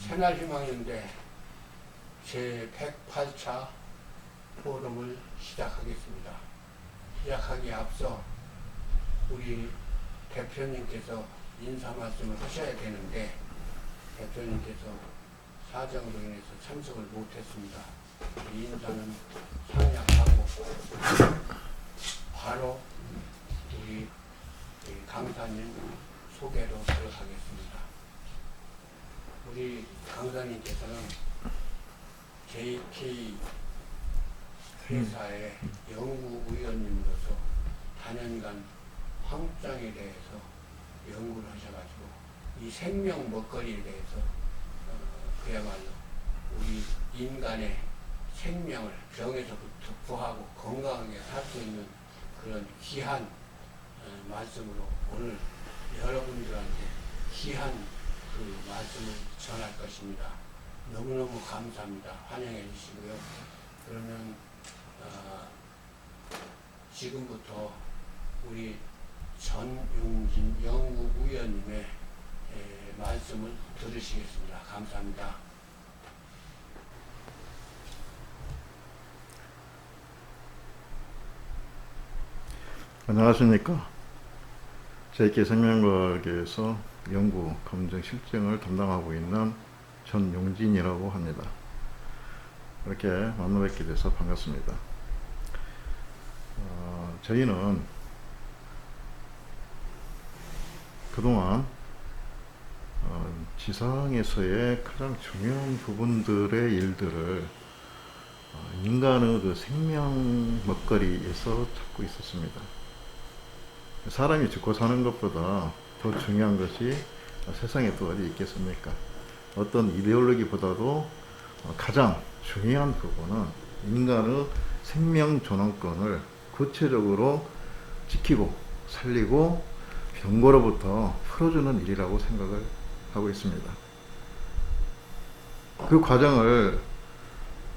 새날희망연대 제108차 포럼을 시작하겠습니다. 시작하기에 앞서 우리 대표님께서 인사 말씀을 하셔야 되는데 대표님께서 사정으로 인해서 참석을 못했습니다. 이 인사는 상약하고 바로 우리 강사님 소개로 들어가겠습니다. 우리 강사님께서는 JK 회사의 연구위원님으로서 단연간 황장에 대해서 연구를 하셔가지고 이 생명 먹거리에 대해서 그야말로 우리 인간의 생명을 병에서부터 구하고 건강하게 살 수 있는 그런 귀한 말씀으로 오늘 여러분들한테 귀한 그 말씀을 전할 것입니다. 너무너무 감사합니다. 환영해 주시고요. 그러면 지금부터 우리 전용진 연구위원님의 말씀을 들으시겠습니다. 감사합니다. 안녕하십니까. JK 생명과학에서 연구, 검증, 실증을 담당하고 있는 전용진이라고 합니다. 이렇게 만나뵙게 돼서 반갑습니다. 저희는 그동안 지상에서의 가장 중요한 부분들의 일들을 인간의 그 생명 먹거리에서 찾고 있었습니다. 사람이 죽고 사는 것보다 더 중요한 것이 세상에 또 어디 있겠습니까? 어떤 이데올로기보다도 가장 중요한 부분은 인간의 생명 존엄권을 구체적으로 지키고 살리고 병고로부터 풀어주는 일이라고 생각을 하고 있습니다. 그 과정을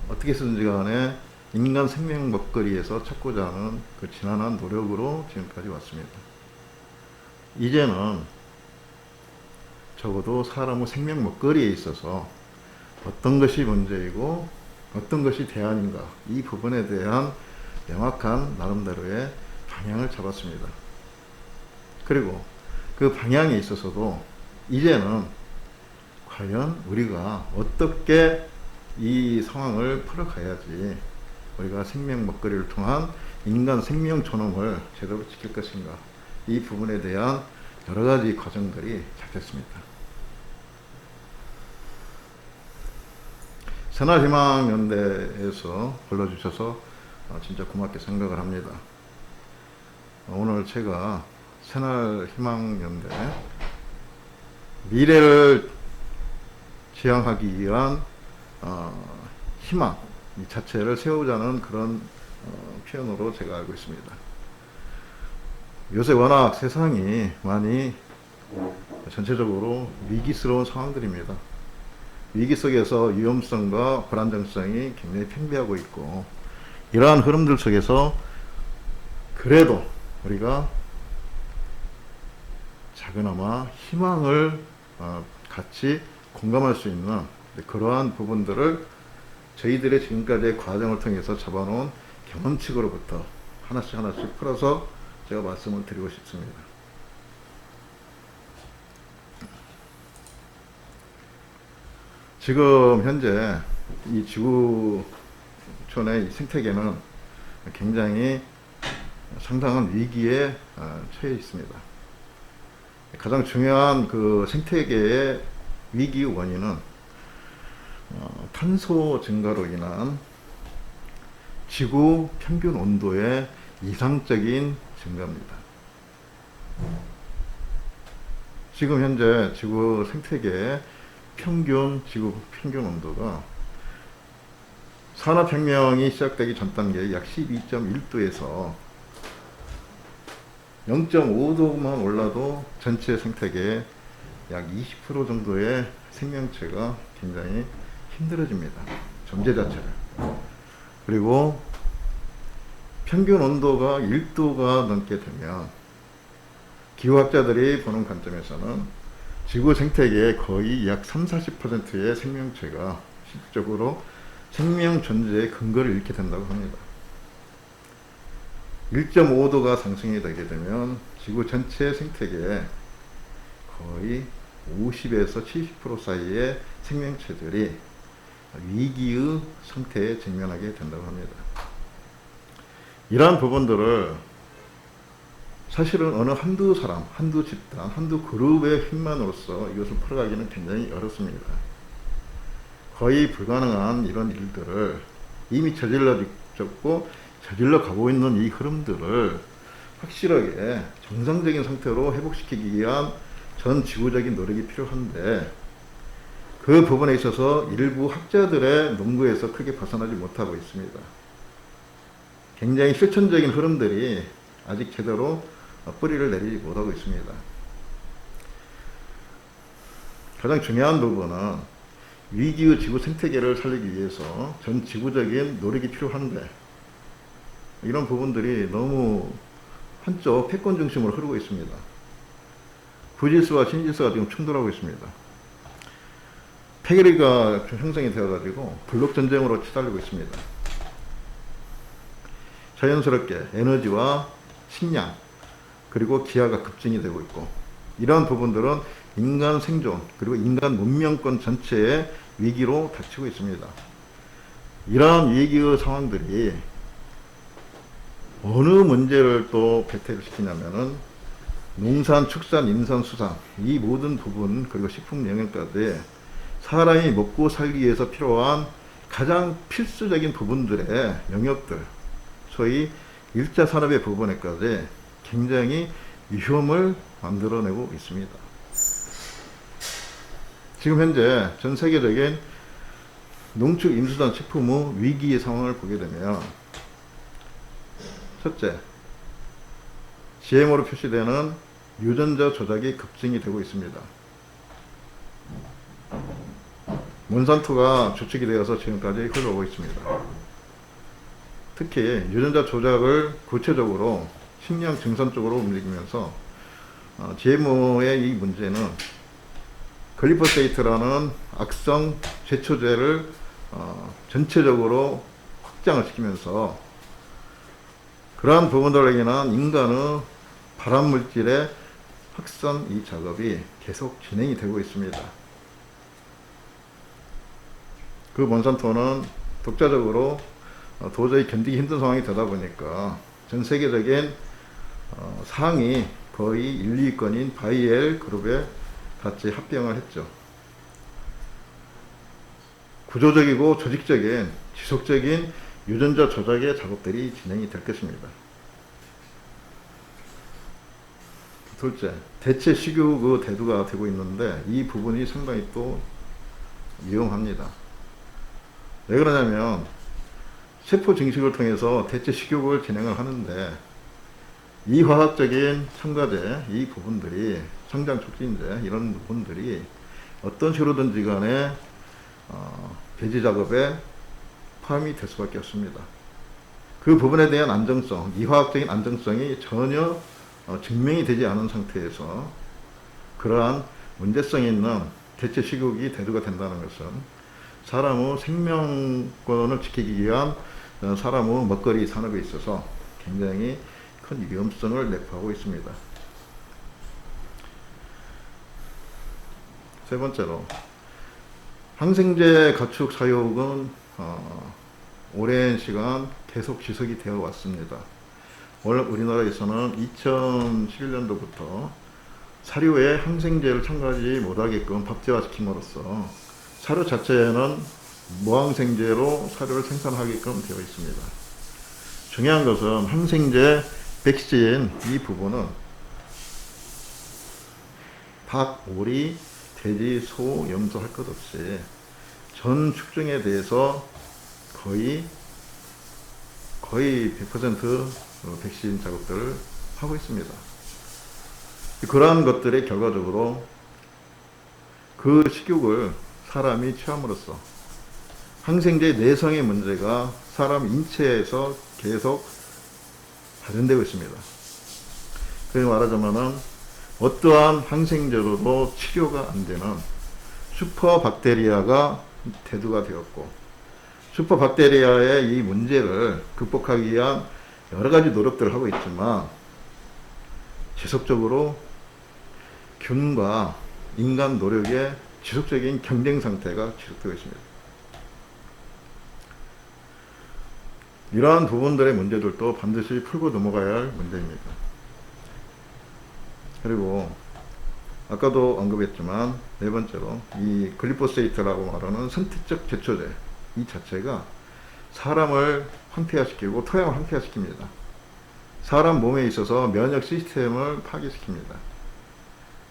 어떻게 쓰든지 간에 인간 생명 먹거리에서 찾고자 하는 그 지난한 노력으로 지금까지 왔습니다. 이제는 적어도 사람의 생명 먹거리에 있어서 어떤 것이 문제이고 어떤 것이 대안인가, 이 부분에 대한 명확한 나름대로의 방향을 잡았습니다. 그리고 그 방향에 있어서도 이제는 과연 우리가 어떻게 이 상황을 풀어가야지 우리가 생명 먹거리를 통한 인간 생명 존엄을 제대로 지킬 것인가, 이 부분에 대한 여러 가지 과정들이 시작됐습니다. 새날희망연대에서 불러주셔서 진짜 고맙게 생각을 합니다. 오늘 제가 새날희망연대 미래를 지향하기 위한 희망 이 자체를 세우자는 그런 표현으로 제가 알고 있습니다. 요새 워낙 세상이 많이 전체적으로 위기스러운 상황들입니다. 위기 속에서 위험성과 불안정성이 굉장히 팽배하고 있고, 이러한 흐름들 속에서 그래도 우리가 작은아마 희망을 같이 공감할 수 있는 그러한 부분들을 저희들의 지금까지의 과정을 통해서 잡아놓은 경험칙으로부터 하나씩 풀어서 제가 말씀을 드리고 싶습니다. 지금 현재 이 지구촌의 생태계는 굉장히 상당한 위기에 처해 있습니다. 가장 중요한 그 생태계의 위기 원인은 탄소 증가로 인한 지구 평균 온도의 이상적인 증가입니다. 지금 현재 지구 생태계의 지구 평균 온도가 산업혁명이 시작되기 전 단계에 약 12.1도에서 0.5도만 올라도 전체 생태계의 약 20% 정도의 생명체가 굉장히 힘들어집니다. 존재 자체를. 그리고 평균 온도가 1도가 넘게 되면 기후학자들이 보는 관점에서는 지구 생태계의 거의 약 30-40%의 생명체가 실질적으로 생명 존재의 근거를 잃게 된다고 합니다. 1.5도가 상승이 되게 되면 지구 전체 생태계의 거의 50에서 70% 사이의 생명체들이 위기의 상태에 직면하게 된다고 합니다. 이러한 부분들을 사실은 어느 한두 사람, 한두 집단, 한두 그룹의 힘만으로써 이것을 풀어가기는 굉장히 어렵습니다. 거의 불가능한 이런 일들을 이미 저질러졌고 저질러 가고 있는 이 흐름들을 확실하게 정상적인 상태로 회복시키기 위한 전 지구적인 노력이 필요한데, 그 부분에 있어서 일부 학자들의 논구에서 크게 벗어나지 못하고 있습니다. 굉장히 실천적인 흐름들이 아직 제대로 뿌리를 내리지 못하고 있습니다. 가장 중요한 부분은 위기의 지구 생태계를 살리기 위해서 전 지구적인 노력이 필요한데, 이런 부분들이 너무 한쪽 패권 중심으로 흐르고 있습니다. 부질서와 신질서가 지금 충돌하고 있습니다. 폐결의가 형성이 되어가지고 블록 전쟁으로 치달리고 있습니다. 자연스럽게 에너지와 식량 그리고 기아가 급증이 되고 있고, 이러한 부분들은 인간 생존 그리고 인간 문명권 전체의 위기로 닥치고 있습니다. 이러한 위기의 상황들이 어느 문제를 또 배태를 시키냐면은 농산, 축산, 인산, 수산 이 모든 부분 그리고 식품 영양까지 사람이 먹고 살기 위해서 필요한 가장 필수적인 부분들의 영역들, 소위 1차 산업의 부분에까지 굉장히 위험을 만들어내고 있습니다. 지금 현재 전 세계적인 농축 임수단 식품의 위기의 상황을 보게 되면, 첫째, GMO로 표시되는 유전자 조작이 급증이 되고 있습니다. 몬산토가 주축이 되어서 지금까지 흘러오고 있습니다. 특히 유전자 조작을 구체적으로 식량 증산 쪽으로 움직이면서 GMO의 이 문제는 글리포세이트라는 악성 제초제를 전체적으로 확장을 시키면서 그러한 부분들로 인한 인간의 발암물질의 확산 이 작업이 계속 진행이 되고 있습니다. 그 몬산토는 독자적으로 도저히 견디기 힘든 상황이 되다 보니까 전 세계적인 상위 거의 1, 2위권인 바이엘 그룹에 같이 합병을 했죠. 구조적이고 조직적인 지속적인 유전자 조작의 작업들이 진행이 될 것입니다. 둘째, 대체 식욕의 대두가 되고 있는데 이 부분이 상당히 또 위험합니다. 왜 그러냐면 세포 증식을 통해서 대체 식욕을 진행을 하는데, 이 화학적인 첨가제, 이 부분들이 성장 촉진제 이런 부분들이 어떤 식으로든지 간에 배지 작업에 포함이 될 수밖에 없습니다. 그 부분에 대한 안정성, 이화학적인 안정성이 전혀 증명이 되지 않은 상태에서 그러한 문제성이 있는 대체 식욕이 대두가 된다는 것은 사람의 생명권을 지키기 위한 사람의 먹거리 산업에 있어서 굉장히 큰 위험성을 내포하고 있습니다. 세 번째로, 항생제 가축 사육은 오랜 시간 계속 지속이 되어 왔습니다. 오늘 우리나라에서는 2011년도부터 사료에 항생제를 첨가하지 못하게끔 법제화시킴으로써 사료 자체에는 무항생제로 사료를 생산하게끔 되어 있습니다. 중요한 것은 항생제, 백신 이 부분은 닭, 오리, 돼지, 소, 염소 할 것 없이 전 축종에 대해서 거의 100% 백신 작업들을 하고 있습니다. 그러한 것들의 결과적으로 그 식욕을 사람이 취함으로써 항생제 내성의 문제가 사람 인체에서 계속 발현되고 있습니다. 그게 말하자면은 어떠한 항생제로도 치료가 안 되는 슈퍼박테리아가 대두가 되었고, 슈퍼박테리아의 이 문제를 극복하기 위한 여러 가지 노력들을 하고 있지만 지속적으로 균과 인간 노력의 지속적인 경쟁 상태가 지속되고 있습니다. 이러한 부분들의 문제들도 반드시 풀고 넘어가야 할 문제입니다. 그리고 아까도 언급했지만 네 번째로 이 글리포세이트라고 말하는 선택적 제초제 이 자체가 사람을 황폐화시키고 토양을 황폐화시킵니다. 사람 몸에 있어서 면역 시스템을 파괴시킵니다.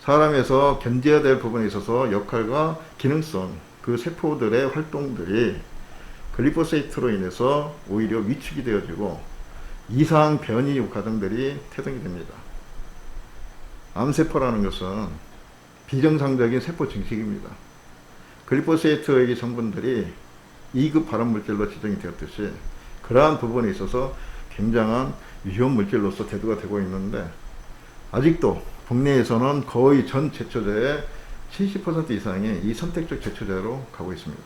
사람에서 견제해야 될 부분에 있어서 역할과 기능성, 그 세포들의 활동들이 글리포세이트로 인해서 오히려 위축이 되어지고 이상 변이 과정들이 태동이 됩니다. 암세포라는 것은 비정상적인 세포 증식입니다. 글리포세이트의 성분들이 2급 발암물질로 지정이 되었듯이 그러한 부분에 있어서 굉장한 위험 물질로서 대두가 되고 있는데, 아직도 국내에서는 거의 전 제초제의 70% 이상이 이 선택적 제초제로 가고 있습니다.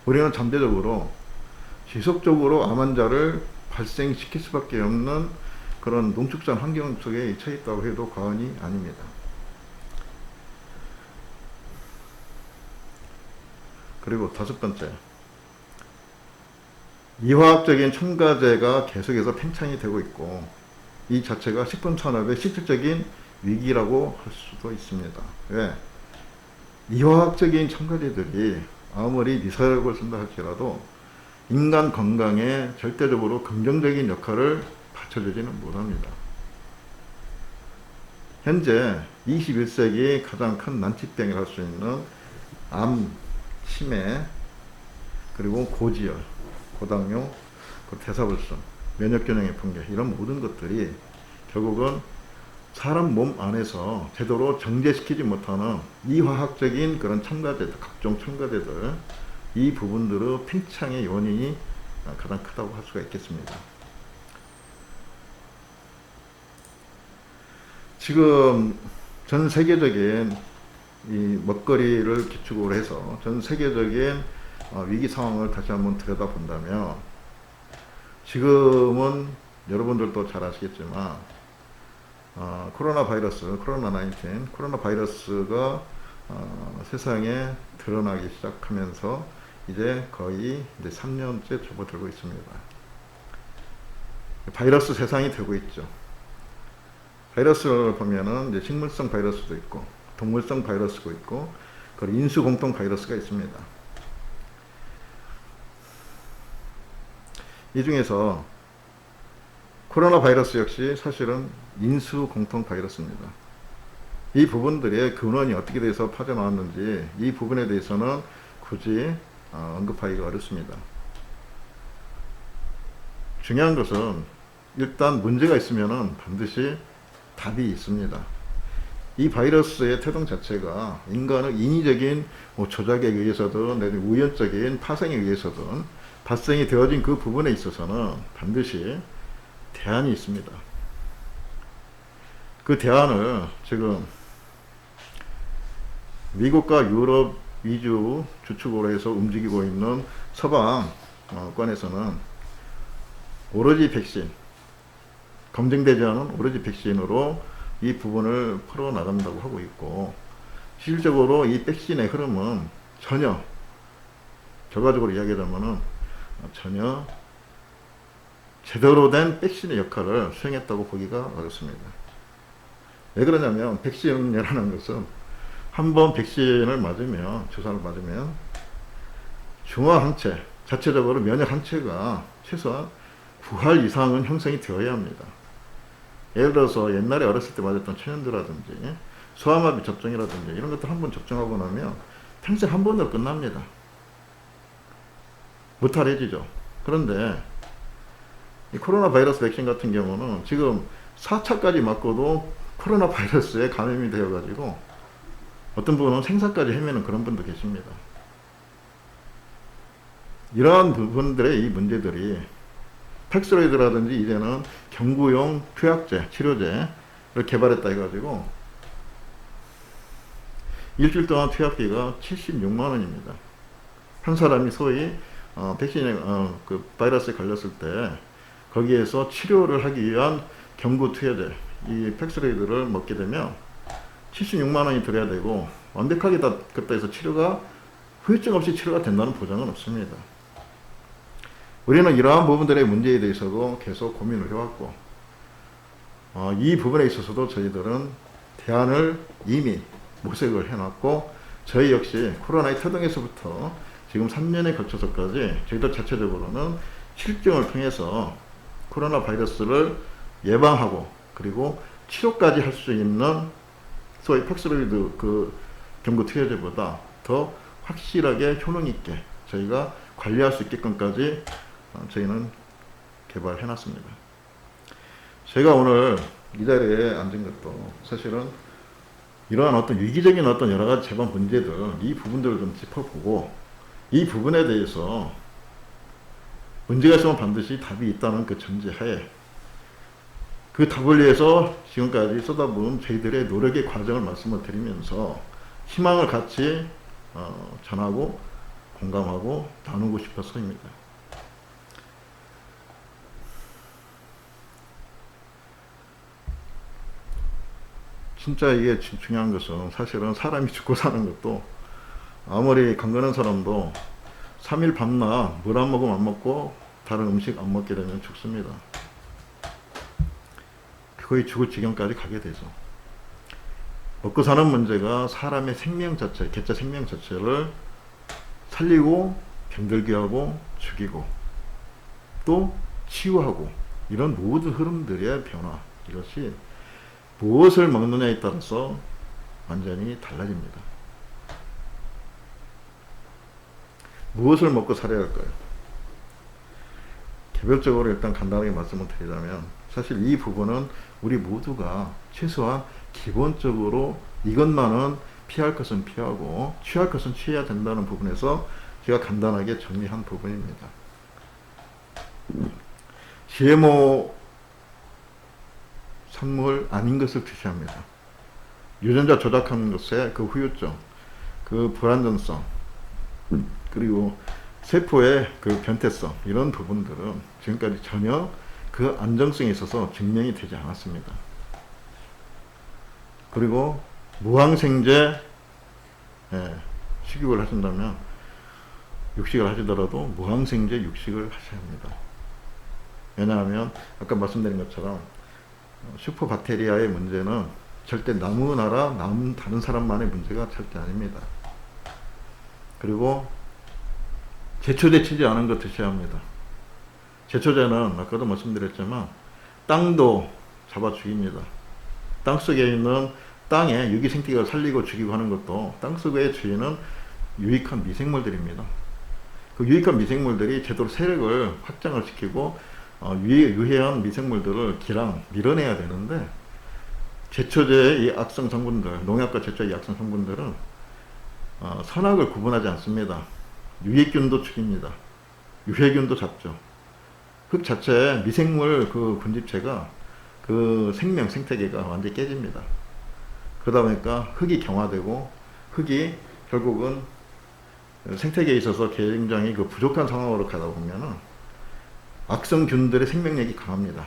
우리는 잠재적으로 지속적으로 암 환자를 발생시킬 수밖에 없는 그런 농축산 환경 속에 처해 있다고 해도 과언이 아닙니다. 그리고 다섯 번째, 이화학적인 첨가제가 계속해서 팽창이 되고 있고 이 자체가 식품산업의 실질적인 위기라고 할 수도 있습니다. 왜? 이화학적인 첨가제들이 아무리 미사력을 쓴다 할지라도 인간 건강에 절대적으로 긍정적인 역할을 받쳐주지는 못합니다. 현재 21세기 가장 큰 난치병을 할 수 있는 암, 치매, 그리고 고지혈, 고당뇨, 대사불순, 면역균형의 붕괴, 이런 모든 것들이 결국은 사람 몸 안에서 제대로 정제시키지 못하는 이화학적인 그런 첨가제들, 각종 첨가제들, 이 부분들의 팽창의 원인이 가장 크다고 할 수가 있겠습니다. 지금 전 세계적인 이 먹거리를 기축으로 해서 전 세계적인 위기 상황을 다시 한번 들여다본다면, 지금은 여러분들도 잘 아시겠지만 코로나 바이러스가 세상에 드러나기 시작하면서 이제 거의 3년째 접어들고 있습니다. 바이러스 세상이 되고 있죠. 바이러스를 보면은 이제 식물성 바이러스도 있고 동물성 바이러스도 있고 그리고 인수 공통 바이러스가 있습니다. 이 중에서 코로나 바이러스 역시 사실은 인수 공통 바이러스입니다. 이 부분들의 근원이 어떻게 돼서 빠져나왔는지 이 부분에 대해서는 굳이 언급하기가 어렵습니다. 중요한 것은 일단 문제가 있으면 반드시 답이 있습니다. 이 바이러스의 태동 자체가 인간의 인위적인 조작에 의해서든 내지는 우연적인 파생에 의해서든 발생이 되어진 그 부분에 있어서는 반드시 대안이 있습니다. 그 대안을 지금 미국과 유럽 위주 주축으로 해서 움직이고 있는 서방권에서는 오로지 백신, 검증되지 않은 오로지 백신으로 이 부분을 풀어나간다고 하고 있고, 실질적으로 이 백신의 흐름은 전혀, 결과적으로 이야기하자면은 전혀 제대로 된 백신의 역할을 수행했다고 보기가 어렵습니다. 왜 그러냐면 백신이라는 것은 한번 백신을 맞으면, 주사를 맞으면 중화항체, 자체적으로 면역항체가 최소한 9할 이상은 형성이 되어야 합니다. 예를 들어서 옛날에 어렸을 때 맞았던 천연두라든지 소아마비 접종이라든지 이런 것들 한번 접종하고 나면 평생 한 번으로 끝납니다. 무탈해지죠. 그런데 이 코로나 바이러스 백신 같은 경우는 지금 4차까지 맞고도 코로나 바이러스에 감염이 되어가지고 어떤 분은 생사까지 헤매는 그런 분도 계십니다. 이러한 부분들의 이 문제들이 팩스로이드라든지 이제는 경구용 투약제, 치료제를 개발했다 해가지고 일주일 동안 투약비가 76만 원입니다. 한 사람이 소위 백신에 그 바이러스에 걸렸을 때 거기에서 치료를 하기 위한 경구 투여제 이 팩스레이드를 먹게 되면 76만 원이 들어야 되고 완벽하게 다 그때 해서 치료가 후유증 없이 치료가 된다는 보장은 없습니다. 우리는 이러한 부분들의 문제에 대해서도 계속 고민을 해왔고 이 부분에 있어서도 저희들은 대안을 이미 모색을 해놨고 저희 역시 코로나의 태동에서부터 지금 3년에 걸쳐서까지 저희들 자체적으로는 실증을 통해서 코로나 바이러스를 예방하고 그리고 치료까지 할 수 있는 소위 팩스로이드 그 경구 투여제보다 더 확실하게 효능 있게 저희가 관리할 수 있게끔까지 저희는 개발해 놨습니다. 제가 오늘 이 자리에 앉은 것도 사실은 이러한 어떤 위기적인 어떤 여러 가지 재반 문제들 이 부분들을 좀 짚어보고 이 부분에 대해서 문제가 있으면 반드시 답이 있다는 그 전제하에 그 답을 위해서 지금까지 쏟아부은 저희들의 노력의 과정을 말씀을 드리면서 희망을 같이 전하고 공감하고 나누고 싶어서입니다. 진짜 이게 중요한 것은 사실은 사람이 죽고 사는 것도 아무리 강건한 사람도 3일 밤낮 물 안 먹으면 안 먹고 다른 음식 안 먹게 되면 죽습니다. 거의 죽을 지경까지 가게 되죠. 먹고 사는 문제가 사람의 생명 자체, 개체 생명 자체를 살리고 병들게 하고 죽이고 또 치유하고 이런 모든 흐름들의 변화 이것이 무엇을 먹느냐에 따라서 완전히 달라집니다. 무엇을 먹고 살아야 할까요? 개별적으로 일단 간단하게 말씀을 드리자면 사실 이 부분은 우리 모두가 최소한 기본적으로 이것만은 피할 것은 피하고 취할 것은 취해야 된다는 부분에서 제가 간단하게 정리한 부분입니다. GMO 산물 아닌 것을 드셔야 합니다. 유전자 조작하는 것의 그 후유증, 그 불안전성, 그리고 세포의 그 변태성 이런 부분들은 지금까지 전혀 그 안정성에 있어서 증명이 되지 않았습니다. 그리고 무항생제 식육을 하신다면 육식을 하시더라도 무항생제 육식을 하셔야 합니다. 왜냐하면 아까 말씀드린 것처럼 슈퍼박테리아의 문제는 절대 나무나라 다른 사람만의 문제가 절대 아닙니다. 그리고 제초제 치지 않은 거 드셔야 합니다. 제초제는 아까도 말씀드렸지만 땅도 잡아 죽입니다. 땅속에 있는 땅의 유기 생태계를 살리고 죽이고 하는 것도 땅속의 주인은 유익한 미생물들입니다. 그 유익한 미생물들이 제대로 세력을 확장을 시키고 유해한 미생물들을 밀어내야 되는데 제초제의 이 악성 성분들, 농약과 제초제의 악성 성분들은 선악을 구분하지 않습니다. 유익균도 죽입니다. 유해균도 잡죠. 흙 자체에 미생물 그 군집체가 그 생태계가 완전히 깨집니다. 그러다 보니까 흙이 경화되고 흙이 결국은 생태계에 있어서 굉장히 그 부족한 상황으로 가다 보면은 악성균들의 생명력이 강합니다.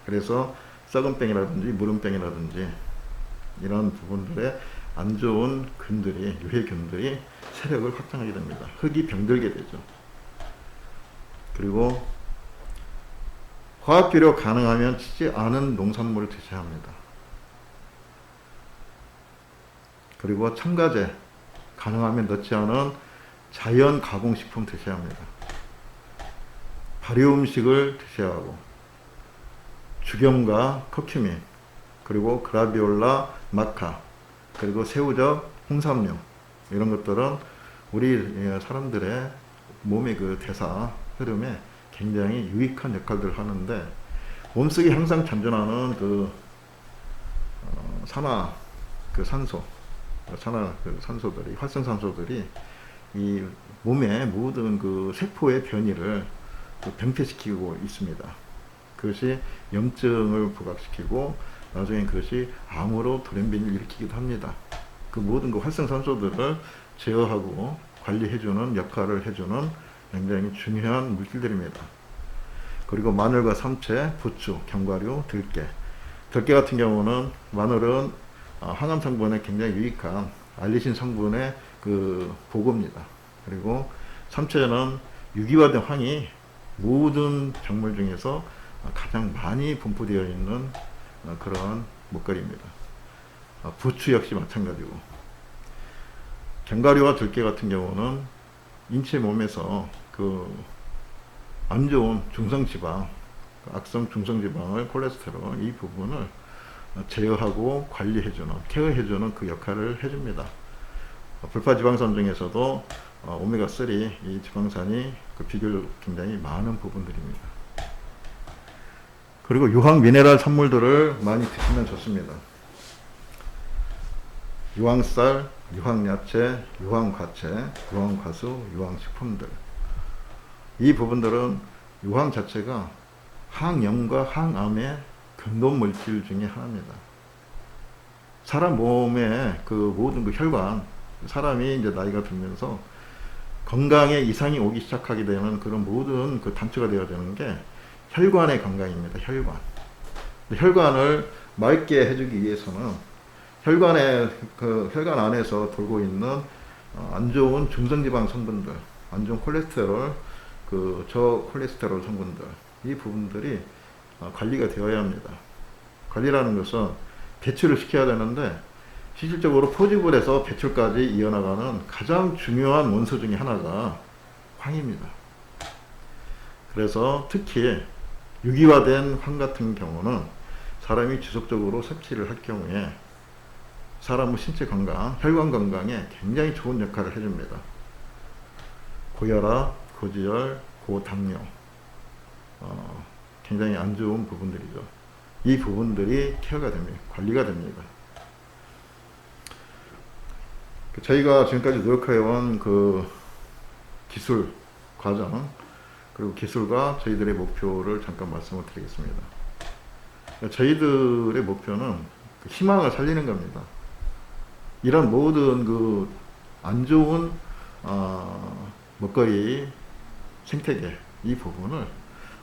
그래서 썩은 뺑이라든지 무름뺑이라든지 이런 부분들에 안 좋은 균들이, 유해균들이 세력을 확장하게 됩니다. 흙이 병들게 되죠. 그리고 화학비료 가능하면 치지 않은 농산물을 드셔야 합니다. 그리고 첨가제 가능하면 넣지 않은 자연 가공식품 드셔야 합니다. 발효 음식을 드셔야 하고 죽염과 커큐민 그리고 그라비올라, 마카 그리고 새우젓, 홍삼류 이런 것들은 우리 사람들의 몸의 그 대사 흐름에 굉장히 유익한 역할들을 하는데 몸속에 항상 잔존하는 그 산화 그 산소들이 활성산소들이 이 몸의 모든 그 세포의 변이를 병폐시키고 있습니다. 그것이 염증을 부각시키고 나중에 그것이 암으로 돌연변이를 일으키기도 합니다. 그 모든 그 활성산소들을 제어하고 관리해주는 역할을 해주는 굉장히 중요한 물질들입니다. 그리고 마늘과 삼채, 부추, 견과류, 들깨. 들깨 같은 경우는 마늘은 항암 성분에 굉장히 유익한 알리신 성분의 그 보고입니다. 그리고 삼채는 유기화된 황이 모든 작물 중에서 가장 많이 분포되어 있는 그런 먹거리입니다. 부추 역시 마찬가지고, 견과류와 들깨 같은 경우는 인체 몸에서 그 안 좋은 중성지방, 악성 중성지방을 콜레스테롤 이 부분을 제어하고 관리해주는, 케어해주는 그 역할을 해줍니다. 불파지방산 중에서도 오메가3 이 지방산이 그 비교적 굉장히 많은 부분들입니다. 그리고 유황 미네랄 산물들을 많이 드시면 좋습니다. 유황쌀, 유황야채, 유황과채, 유황과수, 유황식품들. 이 부분들은 유황 자체가 항염과 항암의 근본 물질 중에 하나입니다. 사람 몸의 그 모든 그 혈관, 사람이 이제 나이가 들면서 건강에 이상이 오기 시작하게 되는 그런 모든 그 단초가 되어야 되는 게 혈관의 건강입니다. 혈관. 혈관을 맑게 해주기 위해서는 혈관 안에서 돌고 있는 안 좋은 중성지방 성분들, 안 좋은 콜레스테롤, 그 저콜레스테롤 성분들, 이 부분들이 관리가 되어야 합니다. 관리라는 것은 배출을 시켜야 되는데 실질적으로 포집을 배출까지 이어나가는 가장 중요한 원소 중에 하나가 황입니다. 그래서 특히 유기화된 황 같은 경우는 사람이 지속적으로 섭취를 할 경우에 사람의 신체 건강, 혈관 건강에 굉장히 좋은 역할을 해줍니다. 고혈압, 고지혈, 고당뇨, 굉장히 안 좋은 부분들이죠. 이 부분들이 케어가 됩니다. 관리가 됩니다. 저희가 지금까지 노력해온 그 기술 과정, 그리고 기술과 저희들의 목표를 잠깐 말씀을 드리겠습니다. 저희들의 목표는 희망을 살리는 겁니다. 이런 모든 그 안 좋은 먹거리 생태계 이 부분을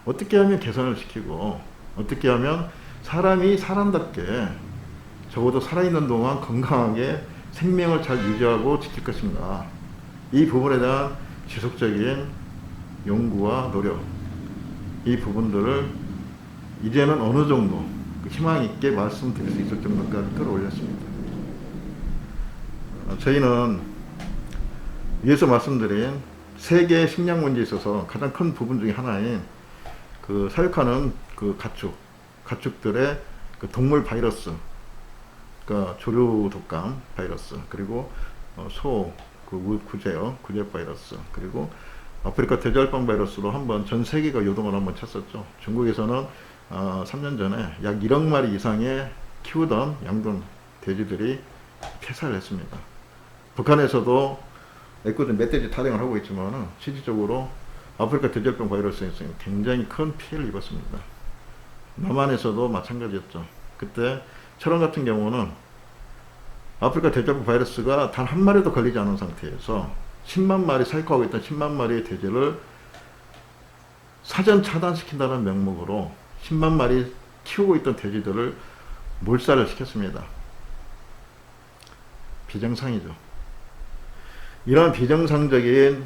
어떻게 하면 개선을 시키고 어떻게 하면 사람이 사람답게 적어도 살아있는 동안 건강하게 생명을 잘 유지하고 지킬 것인가, 이 부분에 대한 지속적인 연구와 노력, 이 부분들을 이제는 어느 정도 희망 있게 말씀드릴 수 있을 정도까지 끌어올렸습니다. 저희는 위에서 말씀드린 세계 식량 문제에 있어서 가장 큰 부분 중에 하나인 그 사육하는 그 가축들의 그 동물 바이러스, 그러니까 조류 독감 바이러스, 그리고 구제 바이러스, 그리고 아프리카 돼지열병 바이러스로 한번 전 세계가 요동을 한번 쳤었죠. 중국에서는 3년 전에 약 1억 마리 이상의 키우던 양돈 돼지들이 폐사를 했습니다. 북한에서도 애꿎은 멧돼지 탈행을 하고 있지만 실질적으로 아프리카 돼지열병 바이러스에서 굉장히 큰 피해를 입었습니다. 남한에서도 마찬가지였죠. 그때 철원 같은 경우는 아프리카 돼지열병 바이러스가 단 한 마리도 걸리지 않은 상태에서 10만 마리 사육하고 있던 10만 마리의 돼지를 사전 차단시킨다는 명목으로 10만 마리 키우고 있던 돼지들을 몰살을 시켰습니다. 비정상이죠. 이런 비정상적인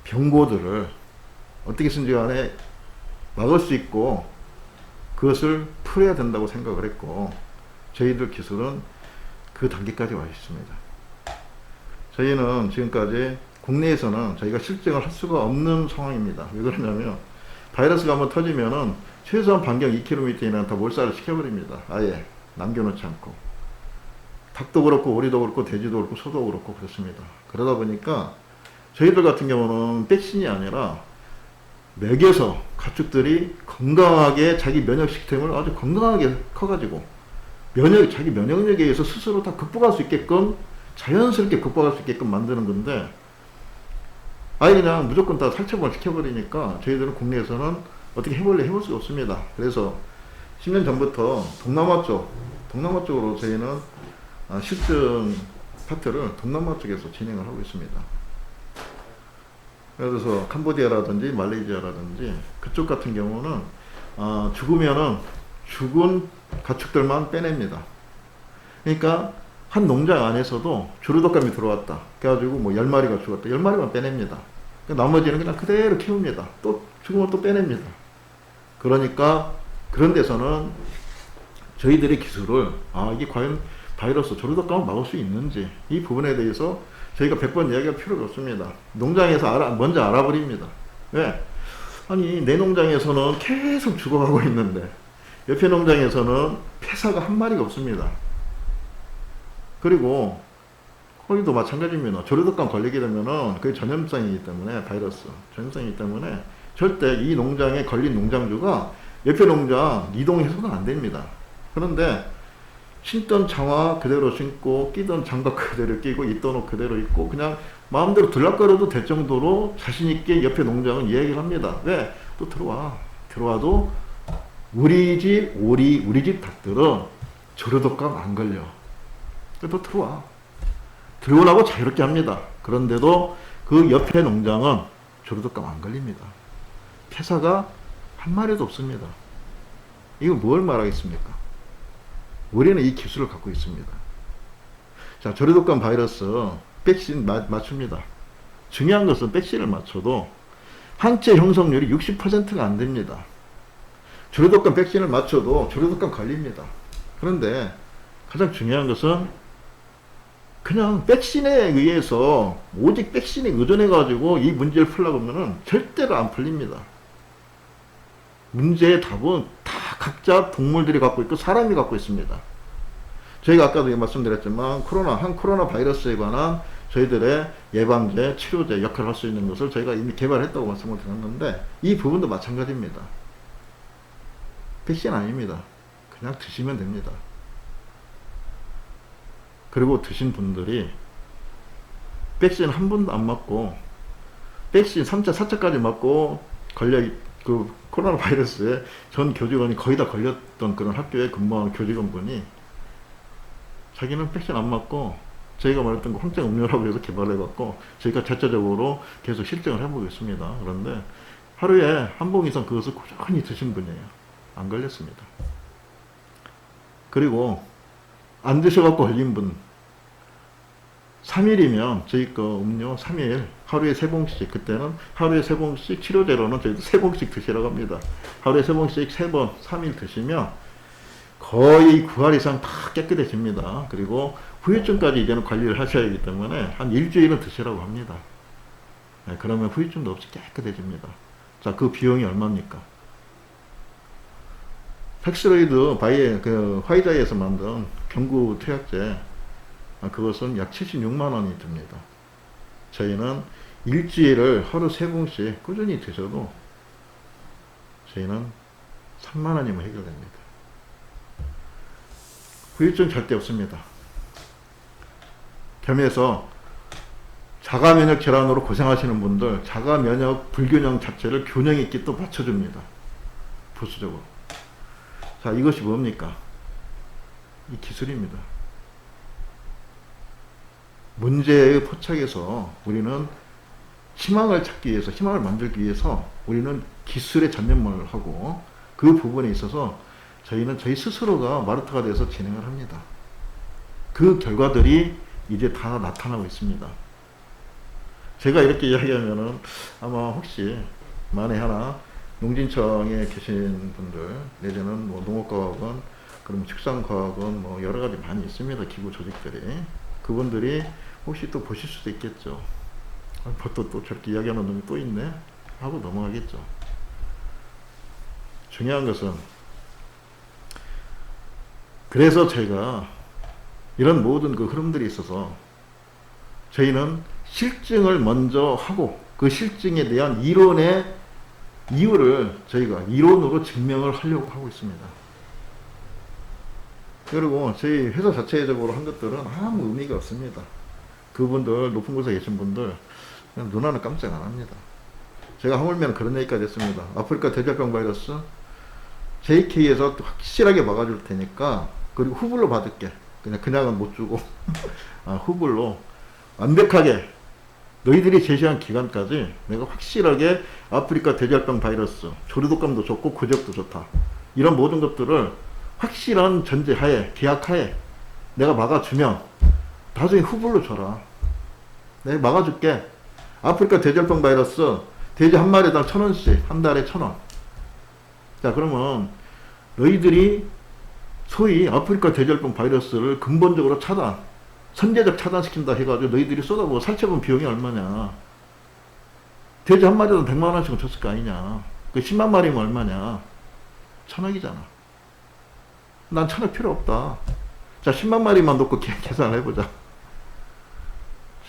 병고들을 어떻게든지 간에 막을 수 있고 그것을 풀어야 된다고 생각을 했고, 저희들 기술은 그 단계까지 와 있습니다. 저희는 지금까지 국내에서는 저희가 실증을 할 수가 없는 상황입니다. 왜 그러냐면 바이러스가 한번 터지면은 최소한 반경 2km 이내는 다 몰살을 시켜버립니다. 아예 남겨놓지 않고. 닭도 그렇고 오리도 그렇고 돼지도 그렇고 소도 그렇고 그렇습니다. 그러다 보니까 저희들 같은 경우는 백신이 아니라 먹여서 가축들이 건강하게 자기 면역 시스템을 아주 건강하게 커가지고 자기 면역력에 의해서 스스로 다 극복할 수 있게끔, 자연스럽게 극복할 수 있게끔 만드는 건데, 아예 그냥 무조건 다 살처분을 시켜버리니까 저희들은 국내에서는 어떻게 해볼 수가 없습니다. 그래서 10년 전부터 동남아 쪽으로 저희는 실증 파트를 동남아 쪽에서 진행을 하고 있습니다. 예를 들어서 캄보디아라든지 말레이시아라든지 그쪽 같은 경우는 죽으면은 죽은 가축들만 빼냅니다. 그러니까 한 농장 안에서도 주류독감이 들어왔다. 그래가지고 뭐 10마리가 죽었다. 10마리만 빼냅니다. 나머지는 그냥 그대로 키웁니다. 또 죽으면 또 빼냅니다. 그러니까 그런 데서는 저희들의 기술을 이게 과연 바이러스 조류독감을 막을 수 있는지 이 부분에 대해서 저희가 100번 이야기할 필요가 없습니다. 농장에서 먼저 알아버립니다. 왜? 아니 내 농장에서는 계속 죽어가고 있는데 옆에 농장에서는 폐사가 한 마리가 없습니다. 그리고 거기도 마찬가지입니다. 조류독감 걸리게 되면은 그게 전염성이기 때문에 바이러스 전염성이기 때문에 절대 이 농장에 걸린 농장주가 옆에 농장 이동해서는 안 됩니다. 그런데 신던 장화 그대로 신고 끼던 장갑 그대로 끼고 있던 옷 그대로 입고 그냥 마음대로 들락거려도 될 정도로 자신있게 옆에 농장은 이야기를 합니다. 왜? 또 들어와도 우리 집 오리 우리 집 닭들은 조류독감 안 걸려. 또 들어오라고 자유롭게 합니다. 그런데도 그 옆에 농장은 조류독감 안 걸립니다. 폐사가 한 마리도 없습니다. 이거 뭘 말하겠습니까? 우리는 이 기술을 갖고 있습니다. 자, 조류독감 바이러스 백신 맞춥니다. 중요한 것은 백신을 맞춰도 항체 형성률이 60%가 안 됩니다. 조류독감 백신을 맞춰도 조류독감 걸립니다. 그런데 가장 중요한 것은 그냥 백신에 의해서 오직 백신에 의존해 가지고 이 문제를 풀려고 하면은 절대로 안 풀립니다. 문제의 답은 다 각자 동물들이 갖고 있고 사람이 갖고 있습니다. 저희가 아까도 말씀드렸지만 코로나 바이러스에 관한 저희들의 예방제, 치료제 역할을 할 수 있는 것을 저희가 이미 개발했다고 말씀을 드렸는데 이 부분도 마찬가지입니다. 백신 아닙니다. 그냥 드시면 됩니다. 그리고 드신 분들이 백신 한 번도 안 맞고 백신 3차, 4차까지 맞고 그 코로나 바이러스에 전 교직원이 거의 다 걸렸던 그런 학교에 근무하는 교직원분이 자기는 백신 안 맞고 저희가 말했던 거 황색 음료라고 해서 개발해갖고 저희가 자체적으로 계속 실증을 해보고 있습니다. 그런데 하루에 한 봉 이상 그것을 꾸준히 드신 분이에요. 안 걸렸습니다. 그리고 안 드셔갖고 걸린 분 3일이면 저희 거 음료 3일 하루에 3봉씩 그때는 하루에 3봉씩 치료제로는 저희도 3봉씩 드시라고 합니다. 하루에 3봉씩 3번 3일 드시면 거의 9할 이상 다 깨끗해집니다. 그리고 후유증까지 이제는 관리를 하셔야 하기 때문에 한 일주일은 드시라고 합니다. 네, 그러면 후유증도 없이 깨끗해집니다. 자, 그 비용이 얼마입니까? 팩스로이드 화이자에서 만든 경구 투약제 그것은 약 76만 원이 듭니다. 저희는 일주일을 하루 3봉씩 꾸준히 드셔도 저희는 3만 원이면 해결됩니다. 후유증 절대 없습니다. 겸해서 자가면역 질환으로 고생하시는 분들 자가면역 불균형 자체를 균형 있게 또 맞춰줍니다. 부수적으로. 자, 이것이 뭡니까? 이 기술입니다. 문제의 포착에서 우리는 희망을 찾기 위해서, 희망을 만들기 위해서 우리는 기술에 전념을 하고 그 부분에 있어서 저희는 저희 스스로가 마르트가 돼서 진행을 합니다. 그 결과들이 이제 다 나타나고 있습니다. 제가 이렇게 이야기하면은 아마 혹시 만에 하나 농진청에 계신 분들 내지는 뭐 농업과학원, 그럼 축산과학원 뭐 여러 가지 많이 있습니다. 기구 조직들이. 그분들이 혹시 또 보실 수도 있겠죠. 또 저렇게 이야기하는 놈이 또 있네 하고 넘어가겠죠. 중요한 것은 그래서 제가 이런 모든 그 흐름들이 있어서 저희는 실증을 먼저 하고 그 실증에 대한 이론의 이유를 저희가 이론으로 증명을 하려고 하고 있습니다. 그리고 저희 회사 자체적으로 한 것들은 아무 의미가 없습니다. 그분들 높은 곳에 계신 분들 그냥 눈 하나 깜짝 안 합니다. 제가 하물며 그런 얘기까지 했습니다. 아프리카 대장병 바이러스 JK에서 확실하게 막아줄 테니까, 그리고 후불로 받을게. 그냥은 못 주고 후불로 완벽하게 너희들이 제시한 기간까지 내가 확실하게 아프리카 돼지열병 바이러스 조류독감도 좋고 궤적도 좋다, 이런 모든 것들을 확실한 전제하에, 계약하에 내가 막아주면 나중에 후불로 줘라. 내가 막아줄게. 아프리카 돼지열병 바이러스 돼지 한 마리당 1,000원씩, 한 달에 1,000원. 자, 그러면 너희들이 소위 아프리카 돼지열병 바이러스를 근본적으로 차단, 선제적 차단시킨다 해가지고 너희들이 쏟아부어 살처분 비용이 얼마냐. 돼지 한 마리당 100만 원씩은 줬을 거 아니냐. 그 10만 마리면 얼마냐. 1,000억이잖아. 난 1,000억 필요 없다. 자, 10만 마리만 놓고 계산을 해보자.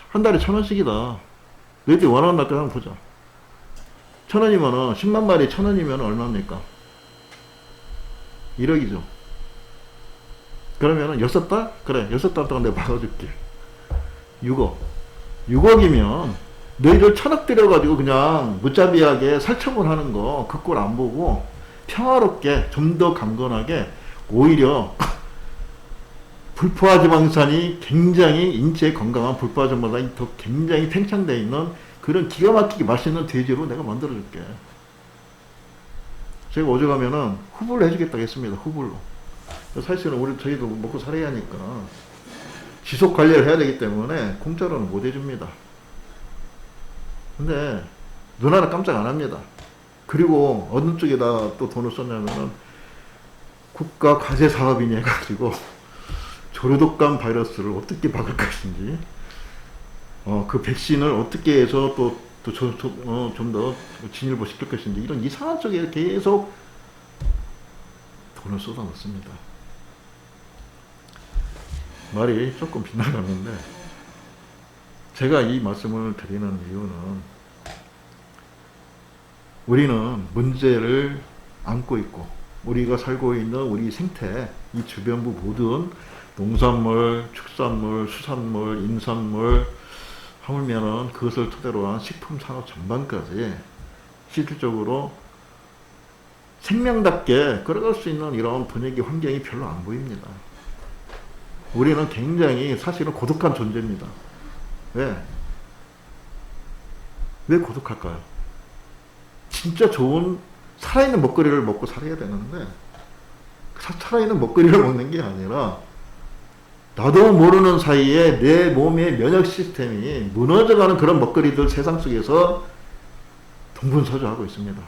한 달에 1,000원씩이다. 너희들이 원하는 날까지 한번 보자. 1,000원이면은 10만 마리 1,000원이면 얼마입니까? 1억이죠. 그러면은 6달? 그래, 6달 동안 내가 막아줄게. 6억. 6억이면 너희들 1,000억 들여가지고 그냥 무자비하게 살처분하는 거 그 꼴 안 보고 평화롭게 좀 더 강건하게, 오히려 불포화지방산이 굉장히 인체에 건강한 불포화지방산이 더 굉장히 팽창되어 있는 그런 기가 막히게 맛있는 돼지로 내가 만들어줄게. 제가 오죽하면은 후불로 해주겠다고 했습니다. 후불로. 사실은 저희도 먹고 살아야 하니까 지속 관리를 해야 되기 때문에 공짜로는 못 해줍니다. 근데 누나는 깜짝 안 합니다. 그리고 어느 쪽에다 또 돈을 썼냐면은 국가 과제 사업이니 해가지고 조류독감 바이러스를 어떻게 막을 것인지, 그 백신을 어떻게 해서 좀 더 진일보 시킬 것인지, 이런 이상한 쪽에 계속 돈을 쏟아 넣습니다. 말이 조금 빗나가는데, 제가 이 말씀을 드리는 이유는 우리는 문제를 안고 있고, 우리가 살고 있는 우리 생태, 이 주변부 모든 농산물, 축산물, 수산물, 인산물, 하물면은 그것을 토대로 한 식품 산업 전반까지 실질적으로 생명답게 끌어갈 수 있는 이런 분위기, 환경이 별로 안 보입니다. 우리는 굉장히 사실은 고독한 존재입니다. 왜 고독할까요? 진짜 좋은 살아있는 먹거리를 먹고 살아야 되는데, 살아있는 먹거리를 먹는 게 아니라 나도 모르는 사이에 내 몸의 면역 시스템이 무너져가는 그런 먹거리들 세상 속에서 동분서주하고 있습니다.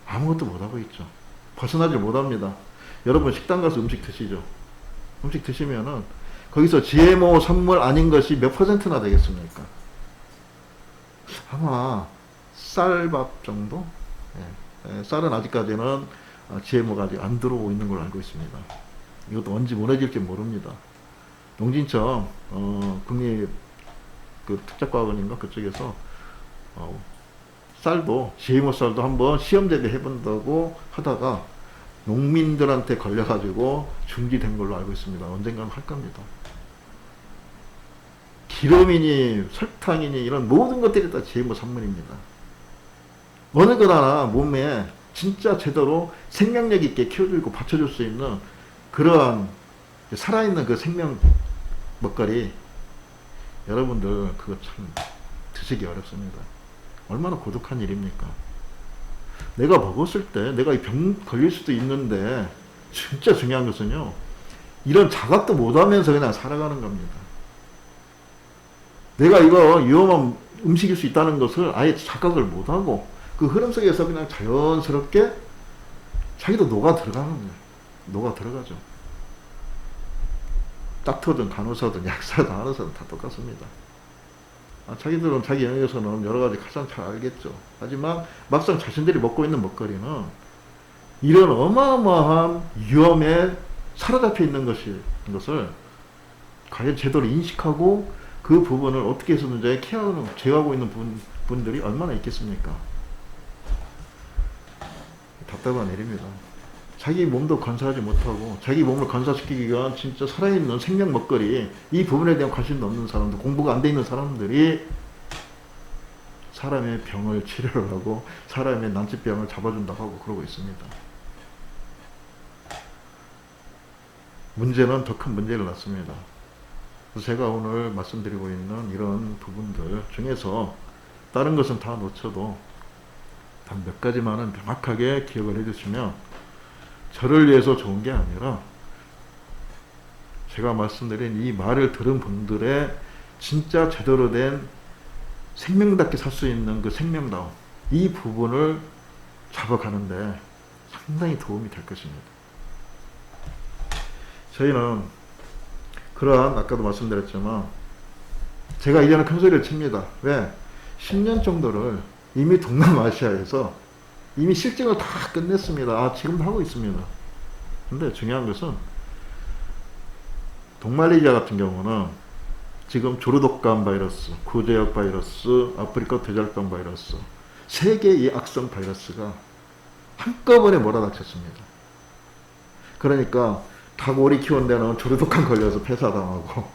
아무것도 못하고 있죠. 벗어나질 못합니다. 여러분 식당 가서 음식 드시죠. 음식 드시면은 거기서 GMO 선물 아닌 것이 몇 %나 되겠습니까? 아마 쌀밥 정도? 쌀은 아직까지는 GMO가 아직 안 들어오고 있는 걸로 알고 있습니다. 이것도 언제 무너질지 모릅니다. 농진청 국립 특작과학원인가 그쪽에서 쌀도, GMO 쌀도 한번 시험 재배해본다고 하다가 농민들한테 걸려가지고 중지된 걸로 알고 있습니다. 언젠가는 할 겁니다. 기름이니 설탕이니 이런 모든 것들이 다 GMO 산물입니다. 어느 것 하나 몸에 진짜 제대로 생명력 있게 키워주고 받쳐줄 수 있는 그러한 살아있는 그 생명 먹거리, 여러분들 그거 참 드시기 어렵습니다. 얼마나 고독한 일입니까? 내가 먹었을 때 내가 이 병 걸릴 수도 있는데, 진짜 중요한 것은요, 이런 자각도 못하면서 그냥 살아가는 겁니다. 내가 이거 위험한 음식일 수 있다는 것을 아예 자각을 못하고 그 흐름 속에서 그냥 자연스럽게 자기도 녹아 들어가는 거예요. 녹아 들어가죠. 닥터든 간호사든 약사든 간호사든 다 똑같습니다. 자기들은 자기 영역에서는 여러 가지 가장 잘 알겠죠. 하지만 막상 자신들이 먹고 있는 먹거리는 이런 어마어마한 위험에 사로잡혀 있는 것을 과연 제대로 인식하고 그 부분을 어떻게 해서든지 케어하는, 제어하고 있는 분들이 얼마나 있겠습니까? 답답한 일입니다. 자기 몸도 건사하지 못하고 자기 몸을 건사시키기 위한 진짜 살아있는 생명 먹거리, 이 부분에 대한 관심도 없는 사람들, 공부가 안 돼 있는 사람들이 사람의 병을 치료를 하고 사람의 난치병을 잡아준다고 하고 그러고 있습니다. 문제는 더 큰 문제를 낳습니다. 그래서 제가 오늘 말씀드리고 있는 이런 부분들 중에서 다른 것은 다 놓쳐도 단 몇 가지만은 명확하게 기억을 해주시면 저를 위해서 좋은 게 아니라 제가 말씀드린 이 말을 들은 분들의 진짜 제대로 된 생명답게 살 수 있는 그 생명다움, 이 부분을 잡아가는데 상당히 도움이 될 것입니다. 저희는 그러한, 아까도 말씀드렸지만 제가 이제는 큰 소리를 칩니다. 왜? 10년 정도를 이미 동남아시아에서 이미 실증을 다 끝냈습니다. 아, 지금도 하고 있습니다. 근데 중요한 것은 동말리자 같은 경우는 지금 조르독감 바이러스, 구제역 바이러스, 아프리카 대절병 바이러스, 세 개의 악성 바이러스가 한꺼번에 몰아닥쳤습니다. 그러니까 닭, 오리 키우는 데는 조르독감 걸려서 폐사당하고,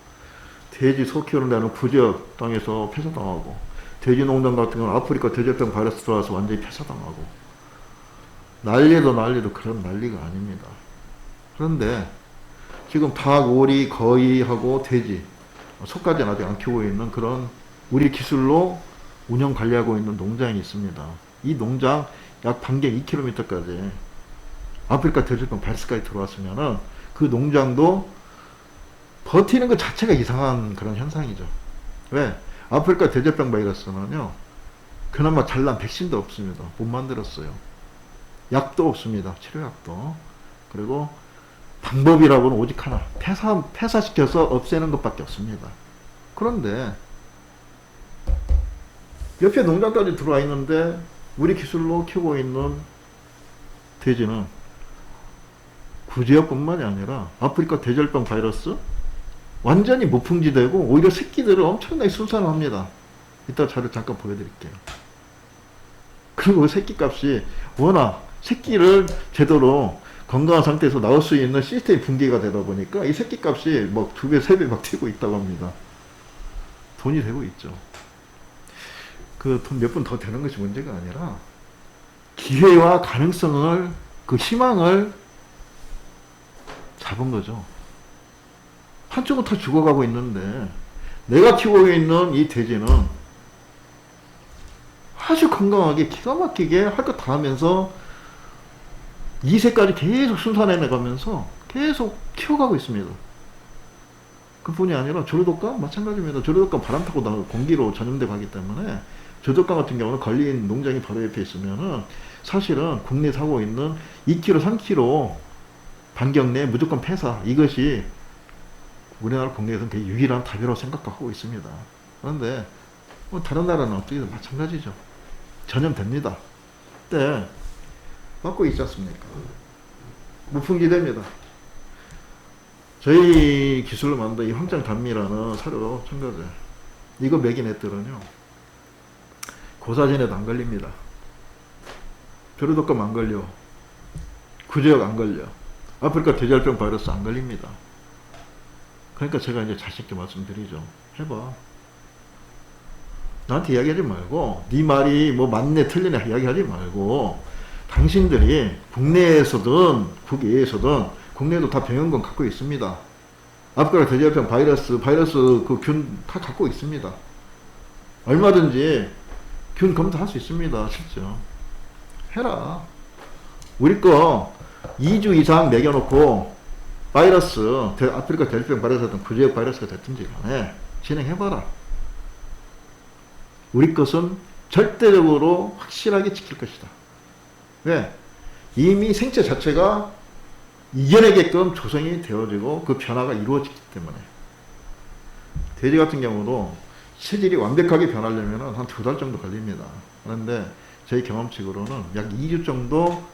돼지, 소 키우는 데는 구제역 땅에서 폐사당하고, 돼지 농장 같은 경우는 아프리카 대절병 바이러스 들어와서 완전히 폐사당하고, 난리도 그런 난리가 아닙니다. 그런데 지금 닭, 오리, 거위하고 돼지, 소까지는 아직 안 키우고 있는 그런 우리 기술로 운영 관리하고 있는 농장이 있습니다. 이 농장 약 반경 2km까지 아프리카 대절병 바이러스까지 들어왔으면은 그 농장도 버티는 것 자체가 이상한 그런 현상이죠. 왜? 아프리카 대절병 바이러스는요, 그나마 잘난 백신도 없습니다. 못 만들었어요. 약도 없습니다. 치료약도. 그리고 방법이라고는 오직 하나, 폐사시켜서 없애는 것밖에 없습니다. 그런데 옆에 농장까지 들어와 있는데 우리 기술로 키우고 있는 돼지는 구제역뿐만이 아니라 아프리카 대절병 바이러스 완전히 무풍지되고 오히려 새끼들을 엄청나게 순산합니다. 이따 자료 잠깐 보여드릴게요. 그리고 새끼 값이 워낙 새끼를 제대로 건강한 상태에서 나올 수 있는 시스템이 붕괴가 되다 보니까 이 새끼 값이 막 2배, 3배 막 튀고 있다고 합니다. 돈이 되고 있죠. 그 돈 몇 분 더 되는 것이 문제가 아니라 기회와 가능성을, 그 희망을 잡은 거죠. 한쪽은 다 죽어가고 있는데 내가 키우고 있는 이 돼지는 아주 건강하게 기가 막히게 할 것 다 하면서 2세까지 계속 순산해 나가면서 계속 키워가고 있습니다. 그뿐이 아니라 조류독감 마찬가지입니다. 조류독감 바람 타고 나가 공기로 전염돼 가기 때문에 조류독감 같은 경우는 걸린 농장이 바로 옆에 있으면은 사실은 국내에 사고 있는 2km, 3km 반경 내 무조건 폐사, 이것이 우리나라 국내에서는 되게 유일한 답이라고 생각하고 있습니다. 그런데 뭐 다른 나라는 어떻게든 마찬가지죠. 전염됩니다. 그때 맞고 있지 않습니까? 무풍지됩니다. 저희 기술로 만든 이 황장단미라는 사료 첨가제, 이거 먹인 애들은요 고사진에도 안 걸립니다. 조류독감 안 걸려, 구제역 안 걸려, 아프리카 대절병 바이러스 안 걸립니다. 그러니까 제가 이제 자신있게 말씀드리죠. 해봐. 나한테 이야기하지 말고, 네 말이 뭐 맞네 틀리네 이야기하지 말고, 당신들이 국내에서든 국외에서든, 국내에도 다 병원군 갖고 있습니다. 아프리카 대절병 바이러스 그 균 다 갖고 있습니다. 얼마든지 균 검사할 수 있습니다. 실제 해라. 우리 거 2주 이상 먹여놓고 바이러스, 아프리카 대절병 바이러스든 구제역 바이러스가 됐든지 간에 진행해봐라. 우리 것은 절대적으로 확실하게 지킬 것이다. 왜? 이미 생체 자체가 이겨내게끔 조성이 되어지고 그 변화가 이루어지기 때문에. 돼지 같은 경우도 체질이 완벽하게 변하려면 한 2달 정도 걸립니다. 그런데 저희 경험칙으로는 약 2주 정도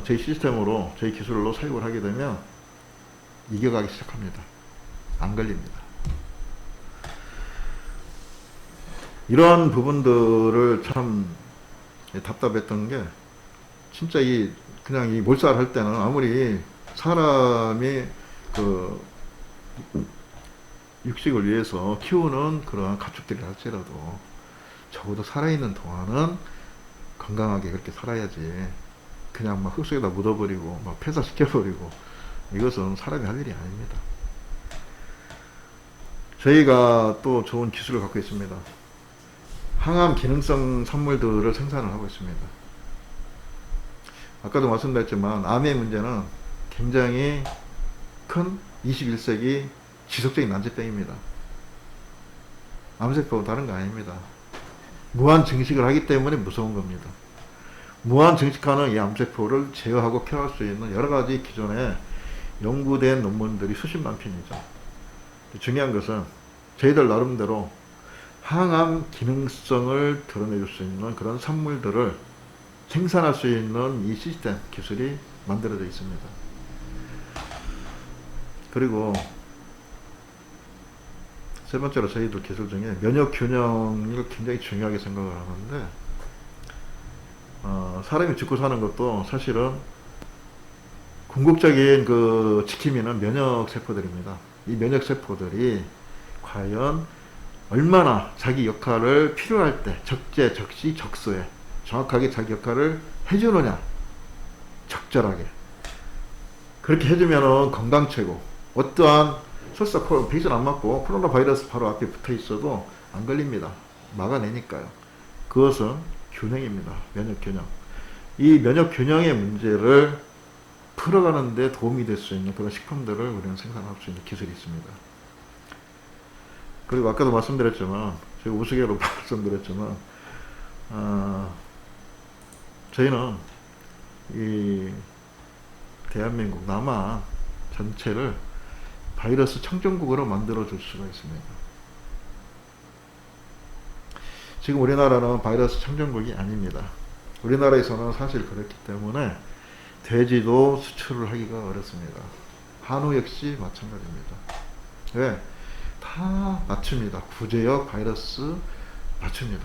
저희 시스템으로, 저희 기술로 사육을 하게 되면 이겨가기 시작합니다. 안 걸립니다. 이러한 부분들을 참 답답했던 게, 진짜 그냥 이 몰살 할 때는 아무리 사람이 그 육식을 위해서 키우는 그러한 가축들이 할지라도 적어도 살아있는 동안은 건강하게 그렇게 살아야지, 그냥 막 흙속에다 묻어버리고 막 폐사시켜버리고 이것은 사람이 할 일이 아닙니다. 저희가 또 좋은 기술을 갖고 있습니다. 항암 기능성 선물들을 생산을 하고 있습니다. 아까도 말씀드렸지만 암의 문제는 굉장히 큰 21세기 지속적인 난제병입니다. 암세포 다른 거 아닙니다. 무한 증식을 하기 때문에 무서운 겁니다. 무한 증식하는 이 암세포를 제어하고 케어할 수 있는 여러 가지 기존에 연구된 논문들이 수십만 편이죠. 중요한 것은 저희들 나름대로 항암 기능성을 드러내줄 수 있는 그런 선물들을 생산할 수 있는 이 시스템 기술이 만들어져 있습니다. 그리고 세 번째로 저희들 기술 중에 면역 균형을 굉장히 중요하게 생각을 하는데, 사람이 죽고 사는 것도 사실은 궁극적인 그 지킴이는 면역 세포들입니다. 이 면역 세포들이 과연 얼마나 자기 역할을 필요할 때 적재, 적시, 적소에 정확하게 자기 역할을 해주느냐, 적절하게 그렇게 해주면은 건강 최고. 어떠한 설사 백신 안 맞고 코로나 바이러스 바로 앞에 붙어 있어도 안 걸립니다. 막아내니까요. 그것은 균형입니다. 면역 균형. 이 면역 균형의 문제를 풀어가는 데 도움이 될 수 있는 그런 식품들을 우리는 생산할 수 있는 기술이 있습니다. 그리고 아까도 말씀드렸지만, 제가 우스개로 말씀드렸지만, 저희는 이 대한민국, 남한 전체를 바이러스 청정국으로 만들어 줄 수가 있습니다. 지금 우리나라는 바이러스 청정국이 아닙니다. 우리나라에서는 사실 그렇기 때문에 돼지도 수출을 하기가 어렵습니다. 한우 역시 마찬가지입니다. 왜? 다 맞춥니다. 구제역 바이러스 맞춥니다.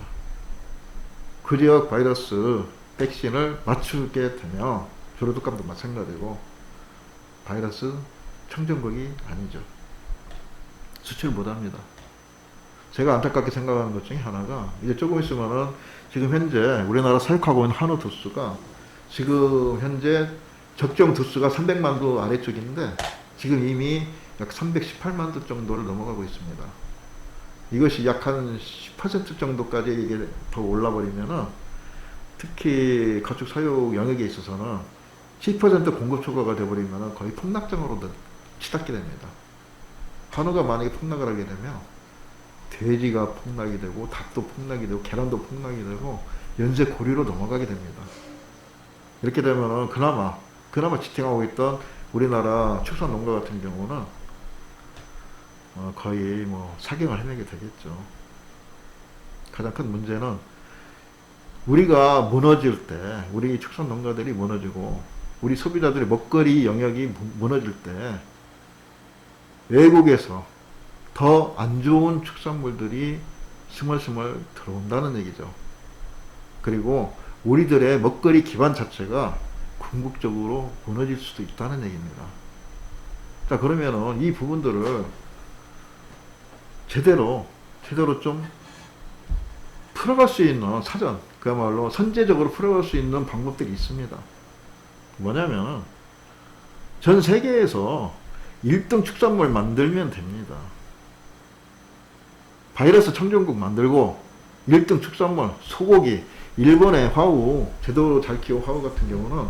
구제역 바이러스 백신을 맞추게 되면 조류독감도 마찬가지고 바이러스 청정국이 아니죠. 수출 못합니다. 제가 안타깝게 생각하는 것 중에 하나가, 이제 조금 있으면은 지금 현재 우리나라 사육하고 있는 한우 두수가 지금 현재 적정 두수가 300만 두 아래쪽인데 지금 이미 약 318만 두 정도를 넘어가고 있습니다. 이것이 약 한 10% 정도까지 이게 더 올라버리면은, 특히 가축 사육 영역에 있어서는 10% 공급 초과가 되어버리면 거의 폭락장으로 치닫게 됩니다. 한우가 만약에 폭락을 하게 되면 돼지가 폭락이 되고 닭도 폭락이 되고 계란도 폭락이 되고 연쇄 고리로 넘어가게 됩니다. 이렇게 되면은 그나마 지탱하고 있던 우리나라 축산 농가 같은 경우는 거의 뭐 사경을 해내게 되겠죠. 가장 큰 문제는 우리가 무너질 때, 우리 축산 농가들이 무너지고 우리 소비자들의 먹거리 영역이 무너질 때 외국에서 더 안 좋은 축산물들이 스멀스멀 들어온다는 얘기죠. 그리고 우리들의 먹거리 기반 자체가 궁극적으로 무너질 수도 있다는 얘기입니다. 자, 그러면은 이 부분들을 제대로 좀 풀어갈 수 있는 사전, 그야말로 선제적으로 풀어갈 수 있는 방법들이 있습니다. 뭐냐면 전 세계에서 1등 축산물 만들면 됩니다. 바이러스 청정국 만들고 1등 축산물, 소고기, 일본의 화우, 제대로 잘 키운 화우 같은 경우는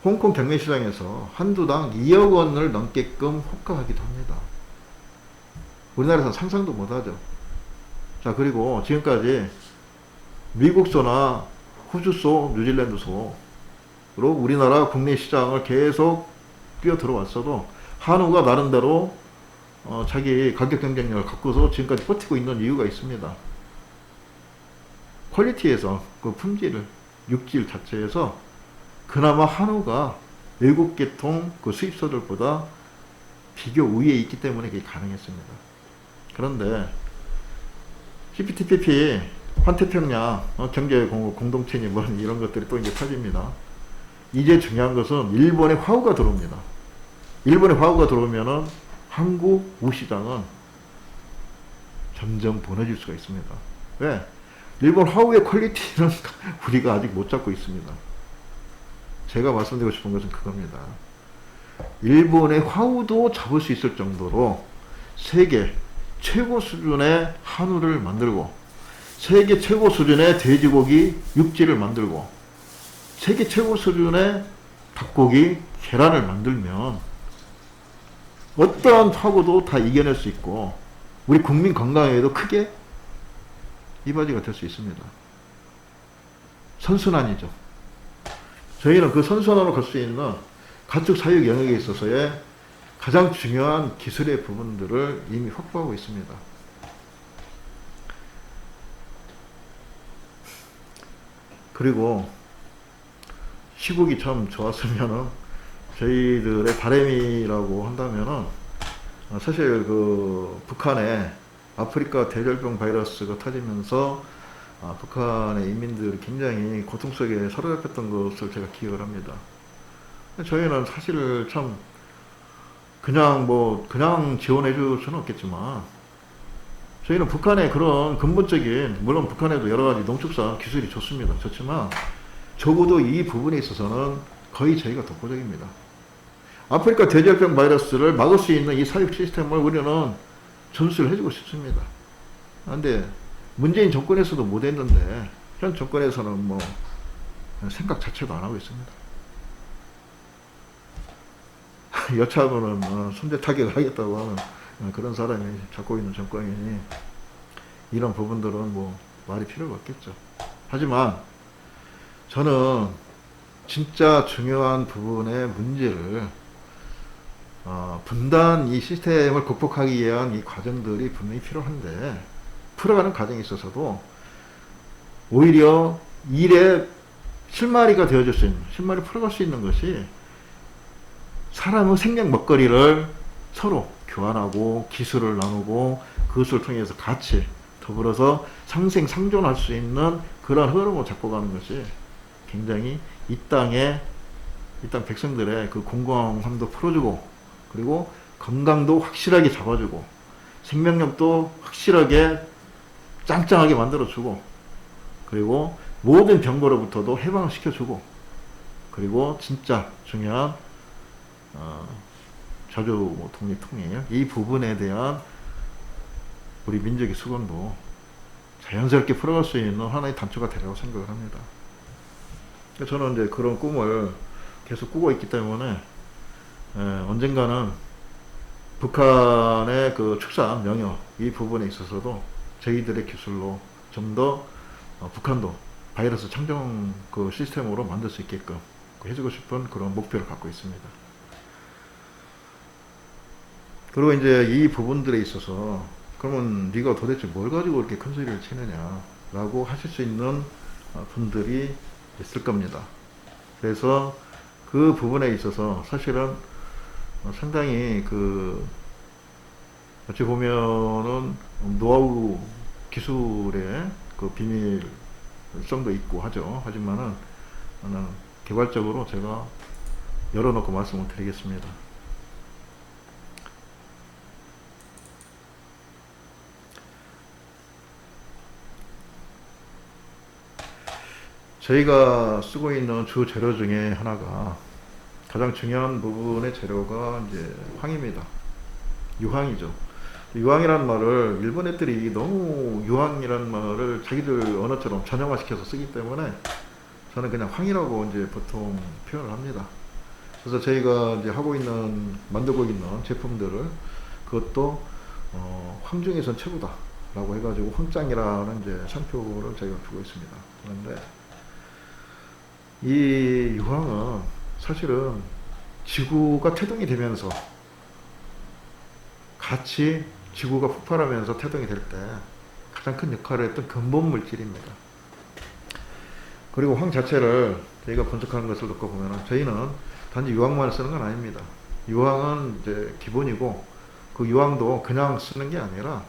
홍콩 경매시장에서 한두 당 2억 원을 넘게끔 호가하기도 합니다. 우리나라에서는 상상도 못하죠. 자, 그리고 지금까지 미국소나 호주소, 뉴질랜드소로 우리나라 국내 시장을 계속 뛰어 들어왔어도 한우가 나름대로 자기 가격 경쟁력을 갖고서 지금까지 버티고 있는 이유가 있습니다. 퀄리티에서, 그 품질, 육질 자체에서 그나마 한우가 외국 계통 그 수입소들보다 비교 우위에 있기 때문에 그게 가능했습니다. 그런데 CPTPP, 환태평양 경제 공동체니 뭐 이런 것들이 또 이제 터집니다. 이제 중요한 것은 일본의 화우가 들어옵니다. 일본의 화우가 들어오면은 한국 우시장은 점점 무너질 수가 있습니다. 왜? 일본 화우의 퀄리티는 우리가 아직 못 잡고 있습니다. 제가 말씀드리고 싶은 것은 그겁니다. 일본의 화우도 잡을 수 있을 정도로 세계 최고 수준의 한우를 만들고, 세계 최고 수준의 돼지고기 육지를 만들고, 세계 최고 수준의 닭고기 계란을 만들면 어떠한 화구도 다 이겨낼 수 있고, 우리 국민 건강에도 크게 이바지가 될 수 있습니다. 선순환이죠. 저희는 그 선순환으로 갈 수 있는 가축 사육 영역에 있어서의 가장 중요한 기술의 부분들을 이미 확보하고 있습니다. 그리고 시국이 참 좋았으면은, 저희들의 바람이라고 한다면은, 사실 그 북한에 아프리카 대절병 바이러스가 터지면서 북한의 인민들이 굉장히 고통 속에 사로잡혔던 것을 제가 기억을 합니다. 저희는 사실 참 그냥 지원해 줄 수는 없겠지만, 저희는 북한의 그런 근본적인, 물론 북한에도 여러 가지 농축산 기술이 좋지만 적어도 이 부분에 있어서는 거의 저희가 독보적입니다. 아프리카 돼지열병 바이러스를 막을 수 있는 이 사육 시스템을 우리는 전수를 해주고 싶습니다. 그런데 문재인 정권에서도 못했는데, 현 정권에서는 뭐 생각 자체도 안 하고 있습니다. 여차하면은 선제 타격을 하겠다고 하는 그런 사람이 잡고 있는 정권이니, 이런 부분들은 뭐 말이 필요가 없겠죠. 하지만 저는 진짜 중요한 부분의 문제를, 분단 이 시스템을 극복하기 위한 이 과정들이 분명히 필요한데, 풀어가는 과정에 있어서도 오히려 일의 실마리가 되어줄 수 있는, 실마리 풀어갈 수 있는 것이 사람의 생명 먹거리를 서로 교환하고 기술을 나누고, 그것을 통해서 같이 더불어서 상생상존할 수 있는 그런 흐름을 잡고 가는 것이 굉장히 이 땅 백성들의 그 공공함도 풀어주고, 그리고 건강도 확실하게 잡아주고, 생명력도 확실하게 짱짱하게 만들어주고, 그리고 모든 병거로부터도 해방을 시켜주고, 그리고 진짜 중요한 자주 독립통일, 이 부분에 대한 우리 민족의 수건도 자연스럽게 풀어갈 수 있는 하나의 단초가 되라고 생각을 합니다. 저는 이제 그런 꿈을 계속 꾸고 있기 때문에, 언젠가는 북한의 그 축산 영역 이 부분에 있어서도 저희들의 기술로 좀 더 북한도 바이러스 청정 그 시스템으로 만들 수 있게끔 해주고 싶은 그런 목표를 갖고 있습니다. 그리고 이제 이 부분들에 있어서, 그러면 네가 도대체 뭘 가지고 이렇게 큰 소리를 치느냐 라고 하실 수 있는 분들이 있을 겁니다. 그래서 그 부분에 있어서 사실은 상당히 어찌 보면은 노하우 기술의 그 비밀성도 있고 하죠. 하지만은 개괄적으로 제가 열어놓고 말씀을 드리겠습니다. 저희가 쓰고 있는 주 재료 중에 하나가, 가장 중요한 부분의 재료가 이제 황입니다. 유황이죠. 유황이라는 말을 일본 애들이 너무 유황이라는 말을 자기들 언어처럼 전형화시켜서 쓰기 때문에 저는 그냥 황이라고 이제 보통 표현을 합니다. 그래서 저희가 이제 만들고 있는 제품들을, 그것도 황 중에선 최고다 라고 해가지고 황짱이라는 이제 상표를 저희가 주고 있습니다. 그런데 이 유황은 사실은 지구가 태동이 되면서, 같이 지구가 폭발하면서 태동이 될 때 가장 큰 역할을 했던 근본 물질입니다. 그리고 황 자체를 저희가 분석하는 것을 놓고 보면, 저희는 단지 유황만 쓰는 건 아닙니다. 유황은 이제 기본이고, 그 유황도 그냥 쓰는 게 아니라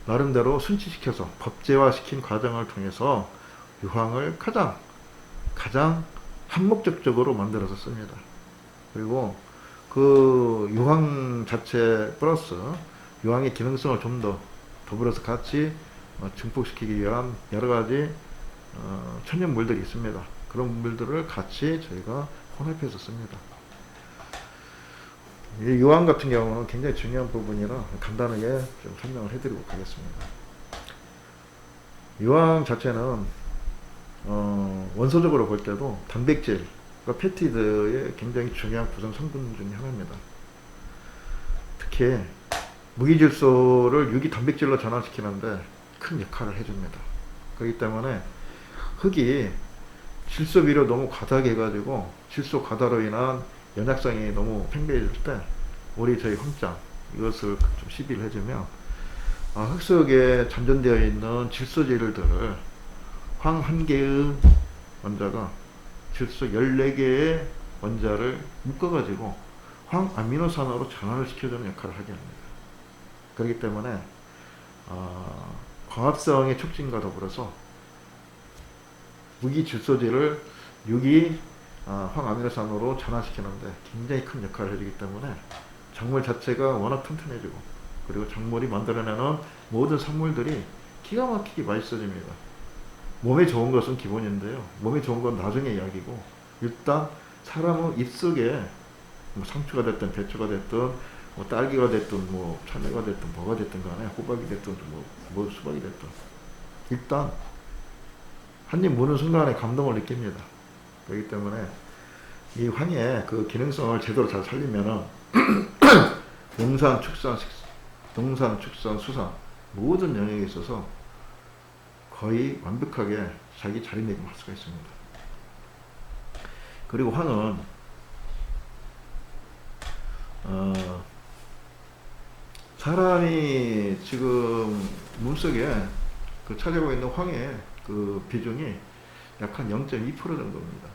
나름대로 순치시켜서 법제화시킨 과정을 통해서 유황을 가장 한목적적으로 만들어서 씁니다. 그리고 그 유황 자체 플러스 유황의 기능성을 좀 더 더불어서 같이 증폭시키기 위한 여러 가지 천연물들이 있습니다. 그런 물들을 같이 저희가 혼합해서 씁니다. 이 유황 같은 경우는 굉장히 중요한 부분이라 간단하게 좀 설명을 해드리고 가겠습니다. 유황 자체는 원소적으로 볼 때도 단백질, 그러니까 펩티드의 굉장히 중요한 구성 성분 중에 하나입니다. 특히 무기질소를 유기 단백질로 전환시키는데 큰 역할을 해줍니다. 그렇기 때문에 흙이 질소 비료 너무 과다하게 해가지고 질소 과다로 인한 연약성이 너무 팽배해질 때 우리 저희 황장 이것을 좀 시비를 해주면 흙 속에 잠전되어 있는 질소질들을 황 한 개의 원자가 질소 14개의 원자를 묶어가지고 황 아미노산으로 전환을 시켜주는 역할을 하게 합니다. 그렇기 때문에 광합성의 촉진과 더불어서 무기 질소질을 유기 황아미노산으로 전환시키는데 굉장히 큰 역할을 해주기 때문에 작물 자체가 워낙 튼튼해지고 그리고 작물이 만들어내는 모든 산물들이 기가 막히게 맛있어집니다. 몸에 좋은 것은 기본인데요. 몸에 좋은 건 나중에 이야기고 일단 사람의 입속에 뭐 상추가 됐든 배추가 됐든 뭐 딸기가 됐든 뭐 참외가 됐든 뭐가 됐든 간에 호박이 됐든 뭐 수박이 됐든 일단 한 입 무는 순간에 감동을 느낍니다. 그렇기 때문에 이 황의 그 기능성을 제대로 잘 살리면은 농산, 축산, 수산 모든 영역에 있어서 거의 완벽하게 자기 자리매김할 수가 있습니다. 그리고 황은 사람이 지금 몸속에 그 차지하고 있는 황의 그 비중이 약 한 0.2% 정도입니다.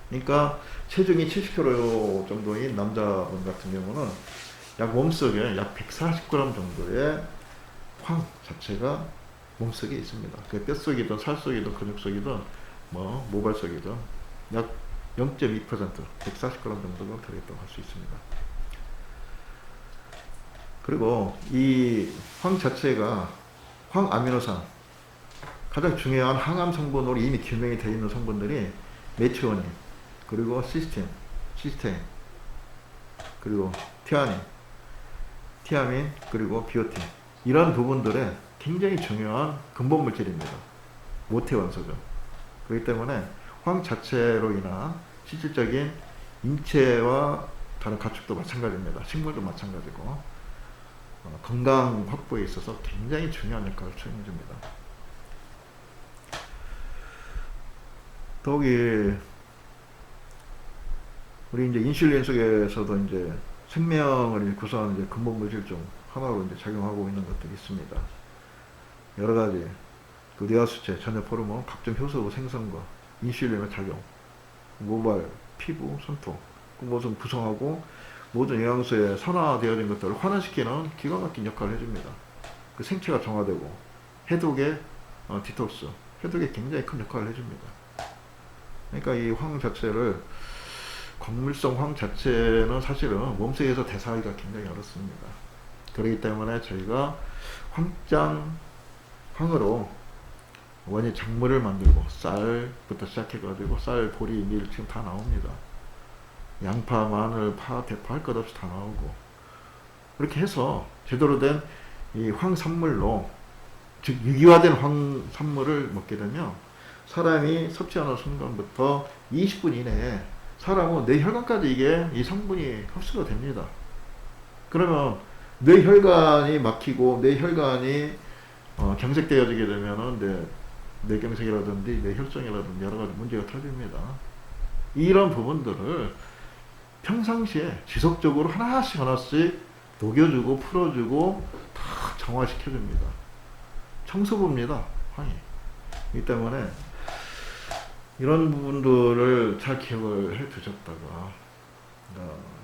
그러니까 체중이 70kg 정도인 남자분 같은 경우는 약 몸속에 약 140g 정도의 황 자체가 몸속에 있습니다. 그 뼛속이든 살속이든 근육속이든 뭐 모발 속이든 약 0.2% 140g 정도가 들어있다고 할 수 있습니다. 그리고 이 황 자체가 황아미노산 가장 중요한 항암 성분으로 이미 규명이 되어 있는 성분들이 메티오닌 그리고 시스테인 그리고 티아민 그리고 비오틴 이런 부분들의 굉장히 중요한 근본 물질입니다. 모태 원소죠. 그렇기 때문에 황 자체로 인한 실질적인 인체와 다른 가축도 마찬가지입니다. 식물도 마찬가지고 건강 확보에 있어서 굉장히 중요한 역할을 수행해줍니다. 더욱이 우리 이제 인슐린 속에서도 이제 생명을 구성하는 이제 근본 물질 중 하나로 이제 작용하고 있는 것들이 있습니다. 여러 가지 그 뇌하수체, 전엽 호르몬, 각종 효소 생성과 인슐린의 작용, 모발, 피부, 손톱, 그 모든 구성하고 모든 영양소에 산화되어진 것들을 환원시키는 기가 막힌 역할을 해줍니다. 그 생체가 정화되고 해독의 디톡스, 해독에 굉장히 큰 역할을 해줍니다. 그러니까 이 황 자체를 광물성 황 자체는 사실은 몸속에서 대사하기가 굉장히 어렵습니다. 그렇기 때문에 저희가 황으로 원예 작물을 만들고 쌀부터 시작해가지고 쌀, 보리, 밀 지금 다 나옵니다. 양파, 마늘, 파, 대파 할 것 없이 다 나오고 그렇게 해서 제대로 된 이 황산물로 즉 유기화된 황산물을 먹게 되면 사람이 섭취하는 순간부터 20분 이내에 사람은 뇌혈관까지 이게 이 성분이 흡수가 됩니다. 그러면 뇌혈관이 막히고 뇌혈관이 경색되어지게 되면은 뇌경색이라든지 뇌혈증이라든지 여러 가지 문제가 터집니다. 이런 부분들을 평상시에 지속적으로 하나씩 녹여주고 풀어주고 다 정화시켜줍니다. 청소부입니다. 황이. 이 때문에 이런 부분들을 잘 기억을 해 두셨다가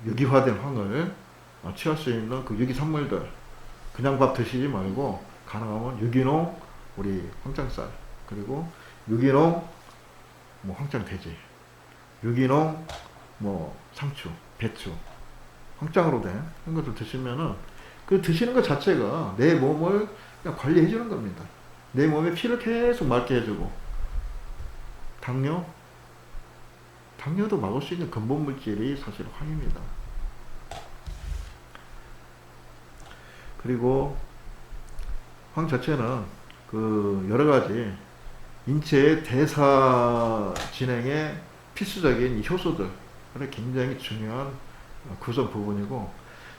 유기화된 황을 취할 수 있는 그 유기산물들 그냥 밥 드시지 말고 가능하면 유기농 우리 황장쌀 그리고 유기농 뭐 황장돼지 유기농 뭐 상추 배추 황장으로 된 이런 것들 드시면은 그 드시는 것 자체가 내 몸을 그냥 관리해 주는 겁니다. 내 몸에 피를 계속 맑게 해주고 당뇨도 막을 수 있는 근본 물질이 사실 황입니다. 그리고 황 자체는 그 여러 가지 인체의 대사 진행에 필수적인 이 효소들에 굉장히 중요한 구성 부분이고,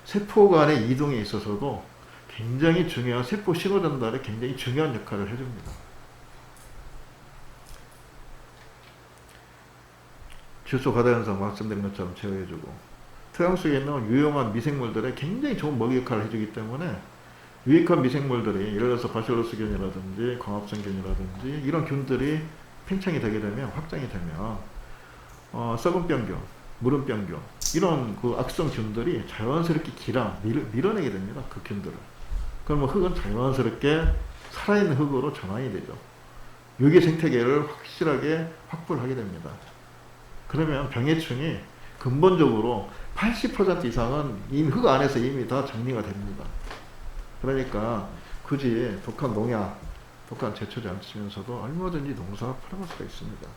세포 간의 이동에 있어서도 굉장히 중요한, 세포 신호 전달에 굉장히 중요한 역할을 해줍니다. 질소 가다 현상 말씀드린 것처럼 제어해주고, 토양 속에 있는 유용한 미생물들에 굉장히 좋은 먹이 역할을 해주기 때문에 유익한 미생물들이, 예를 들어서 바시러스균이라든지 광합성균이라든지 이런 균들이 팽창이 되게 되면, 확장이 되면 썩은 병균, 무른 병균, 이런 그 악성 균들이 자연스럽게 밀어내게 됩니다. 그 균들을. 그러면 흙은 자연스럽게 살아있는 흙으로 전환이 되죠. 유기 생태계를 확실하게 확보를 하게 됩니다. 그러면 병해충이 근본적으로 80% 이상은 이미 흙 안에서 이미 다 정리가 됩니다. 그러니까 굳이 독한 농약, 독한 제초제 안 쓰면서도 얼마든지 농사를 팔아갈 수가 있습니다.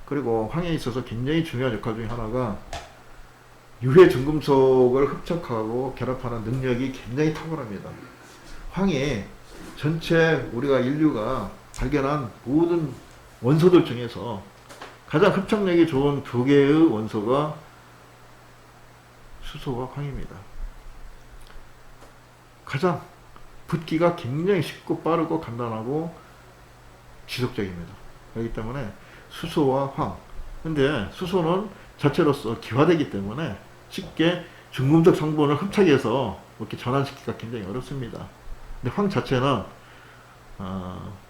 그리고 황에 있어서 굉장히 중요한 역할 중에 하나가 유해 중금속을 흡착하고 결합하는 능력이 굉장히 탁월합니다. 황이 전체 우리가 인류가 발견한 모든 원소들 중에서 가장 흡착력이 좋은 두 개의 원소가 수소와 황입니다. 가장 붙기가 굉장히 쉽고 빠르고 간단하고 지속적입니다. 그렇기 때문에 수소와 황. 근데 수소는 자체로서 기화되기 때문에 쉽게 중금속 성분을 흡착해서 이렇게 전환시키기가 굉장히 어렵습니다. 근데 황 자체는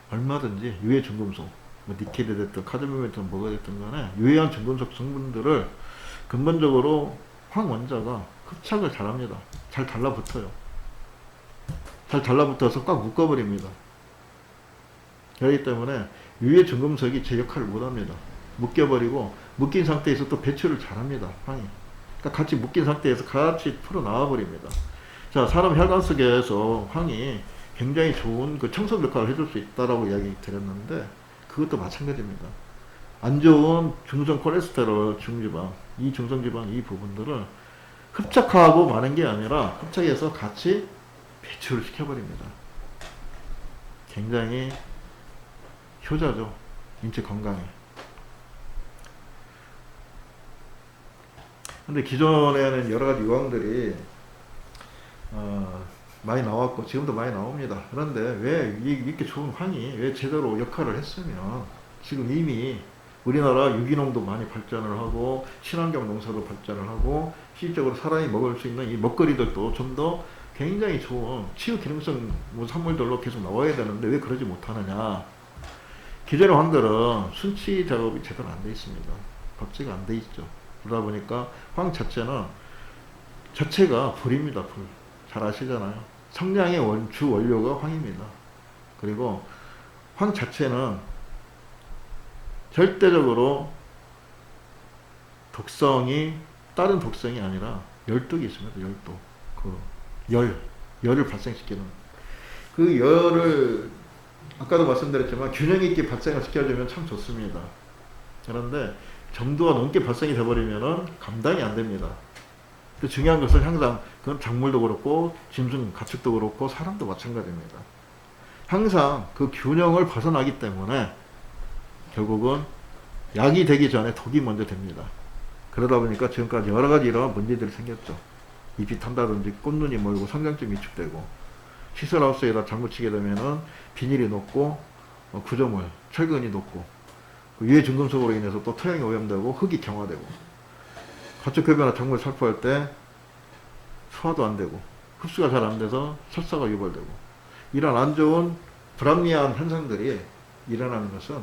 얼마든지 유해 중금속, 뭐 니켈이 됐든 카드뮴이 됐든 뭐가 됐든 간에 유해한 중금속 성분들을 근본적으로 황 원자가 흡착을 잘합니다. 잘 달라붙어요. 잘 달라붙어서 꽉 묶어버립니다. 그렇기 때문에 유해 중금속이 제 역할을 못합니다. 묶여버리고 묶인 상태에서 또 배출을 잘합니다. 황이. 그러니까 같이 묶인 상태에서 같이 풀어 나와버립니다. 자, 사람 혈관 속에서 황이 굉장히 좋은 그 청소 역할을 해줄 수 있다라고 이야기 드렸는데, 그것도 마찬가지입니다. 안 좋은 중성 콜레스테롤, 중지방, 이 중성지방 이 부분들을 흡착하고 마는 게 아니라 흡착해서 같이 배출을 시켜버립니다. 굉장히 효자죠. 인체 건강에. 근데 기존에는 여러 가지 유황들이 많이 나왔고 지금도 많이 나옵니다. 그런데 왜 이렇게 좋은 황이 왜 제대로 역할을 했으면 지금 이미 우리나라 유기농도 많이 발전을 하고 친환경 농사도 발전을 하고 실질적으로 사람이 먹을 수 있는 이 먹거리들도 좀 더 굉장히 좋은 치유 기능성 산물들로 계속 나와야 되는데 왜 그러지 못하느냐. 기존의 황들은 순치 작업이 제대로 안 돼 있습니다. 박제가 안 돼 있죠. 그러다 보니까 황 자체는 자체가 불입니다. 불. 잘 아시잖아요. 성냥의 주 원료가 황입니다. 그리고 황 자체는 절대적으로 독성이 다른 독성이 아니라 열독이 있습니다. 열독. 열을 발생시키는. 그 열을 아까도 말씀드렸지만 균형 있게 발생을 시켜주면 참 좋습니다. 그런데 정도가 넘게 발생이 돼버리면은 감당이 안 됩니다. 중요한 것은 항상 그건 작물도 그렇고 짐승 가축도 그렇고 사람도 마찬가지입니다. 항상 그 균형을 벗어나기 때문에 결국은 약이 되기 전에 독이 먼저 됩니다. 그러다 보니까 지금까지 여러 가지 이런 문제들이 생겼죠. 잎이 탄다든지 꽃눈이 멀고 성장점이 위축되고, 시설하우스에다 잘못 치게 되면은 비닐이 녹고 구조물, 철근이 녹고, 유해 중금속으로 인해서 또 토양이 오염되고 흙이 경화되고, 가축흡연이나 작물 살포할 때 소화도 안 되고 흡수가 잘 안 돼서 설사가 유발되고, 이런 안 좋은 불합리한 현상들이 일어나는 것은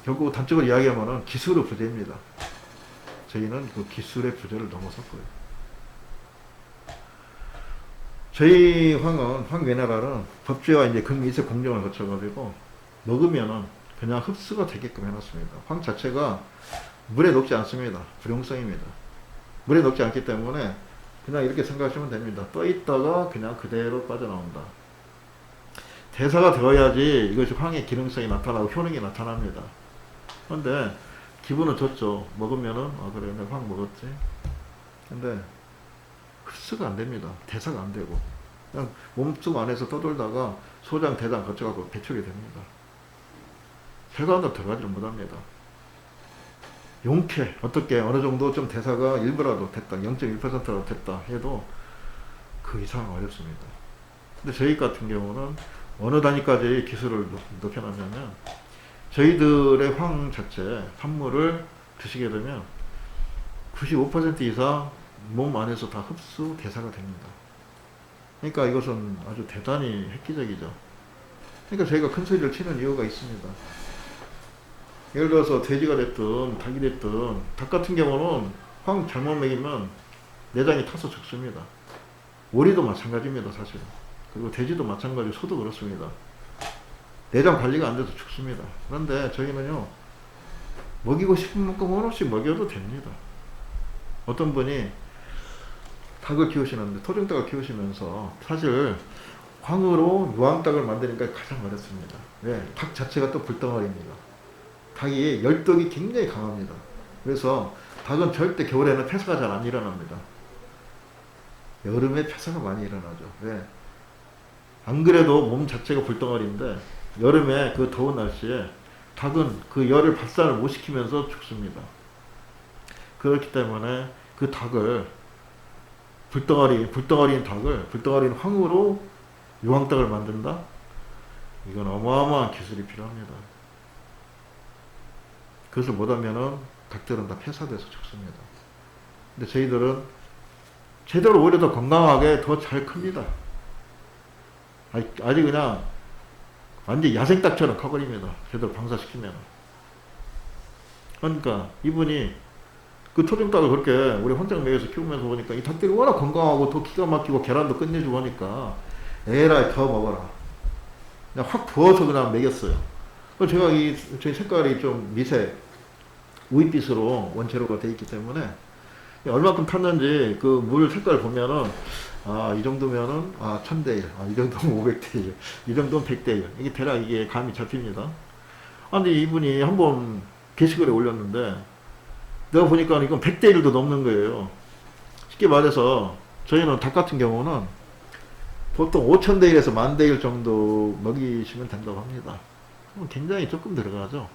결국 단적으로 이야기하면 기술의 부재입니다. 저희는 그 기술의 부재를 넘어섰고요. 저희 황은, 황미네랄은 법제와 이제 금이색 공정을 거쳐가지고 먹으면은 그냥 흡수가 되게끔 해놨습니다. 황 자체가 물에 녹지 않습니다. 불용성입니다. 물에 녹지 않기 때문에 그냥 이렇게 생각하시면 됩니다. 떠 있다가 그냥 그대로 빠져나온다. 대사가 되어야지 이것이 황의 기능성이 나타나고 효능이 나타납니다. 그런데 기분은 좋죠. 먹으면은 그래 내가 황 먹었지. 근데 흡수가 안 됩니다. 대사가 안 되고. 그냥 몸속 안에서 떠돌다가 소장, 대장 거쳐가고 배출이 됩니다. 혈관으로 들어가지를 못합니다. 용케 어떻게 어느 정도 좀 대사가 1%라도 됐다, 0.1%라도 됐다 해도 그 이상 어렵습니다. 근데 저희 같은 경우는 어느 단위까지 기술을 높여놨냐면 저희들의 황 자체 산물을 드시게 되면 95% 이상 몸 안에서 다 흡수 대사가 됩니다. 그러니까 이것은 아주 대단히 획기적이죠. 그러니까 저희가 큰 소리를 치는 이유가 있습니다. 예를 들어서 돼지가 됐든 닭이 됐든 닭 같은 경우는 황 잘못 먹이면 내장이 타서 죽습니다. 오리도 마찬가지입니다, 사실은. 그리고 돼지도 마찬가지고 소도 그렇습니다. 내장 관리가 안 돼서 죽습니다. 그런데 저희는요, 먹이고 싶은 만큼 원없이 먹여도 됩니다. 어떤 분이 닭을 키우시는데 토종닭을 키우시면서 사실 황으로 유황닭을 만드니까 가장 어렵습니다. 왜? 닭 자체가 또 불덩어리입니다. 닭이 열독이 굉장히 강합니다. 그래서 닭은 절대 겨울에는 폐사가 잘 안 일어납니다. 여름에 폐사가 많이 일어나죠. 왜? 안 그래도 몸 자체가 불덩어리인데 여름에 그 더운 날씨에 닭은 그 열을 발산을 못 시키면서 죽습니다. 그렇기 때문에 그 닭을 불덩어리인 닭을 불덩어리인 황으로 유황닭을 만든다? 이건 어마어마한 기술이 필요합니다. 그것을 못하면은 닭들은 다 폐사돼서 죽습니다. 근데 저희들은 제대로 오히려 더 건강하게 더 잘 큽니다. 아주 그냥 완전 야생닭처럼 커버립니다. 제대로 방사시키면. 그러니까 이분이 그 토종닭을 그렇게 우리 혼장 매여서 키우면서 보니까 이 닭들이 워낙 건강하고 더 기가 막히고 계란도 끝내주고 하니까 에라이 더 먹어라. 그냥 확 부어서 그냥 먹였어요. 제가 저희 색깔이 좀 미색 우윳빛으로 원재료가 되어 있기 때문에 얼마큼 탔는지 그 물 색깔 보면은 아, 이 정도면은 1000대 1, 이 정도면 500대 1, 이 정도면 100대 1. 이게 대략 이게 감이 잡힙니다. 근데 이분이 한번 게시글에 올렸는데 내가 보니까 이건 100대 1도 넘는 거예요. 쉽게 말해서 저희는 닭 같은 경우는 보통 5000대 1에서 10,000대 1 정도 먹이시면 된다고 합니다. 굉장히 조금 들어가죠.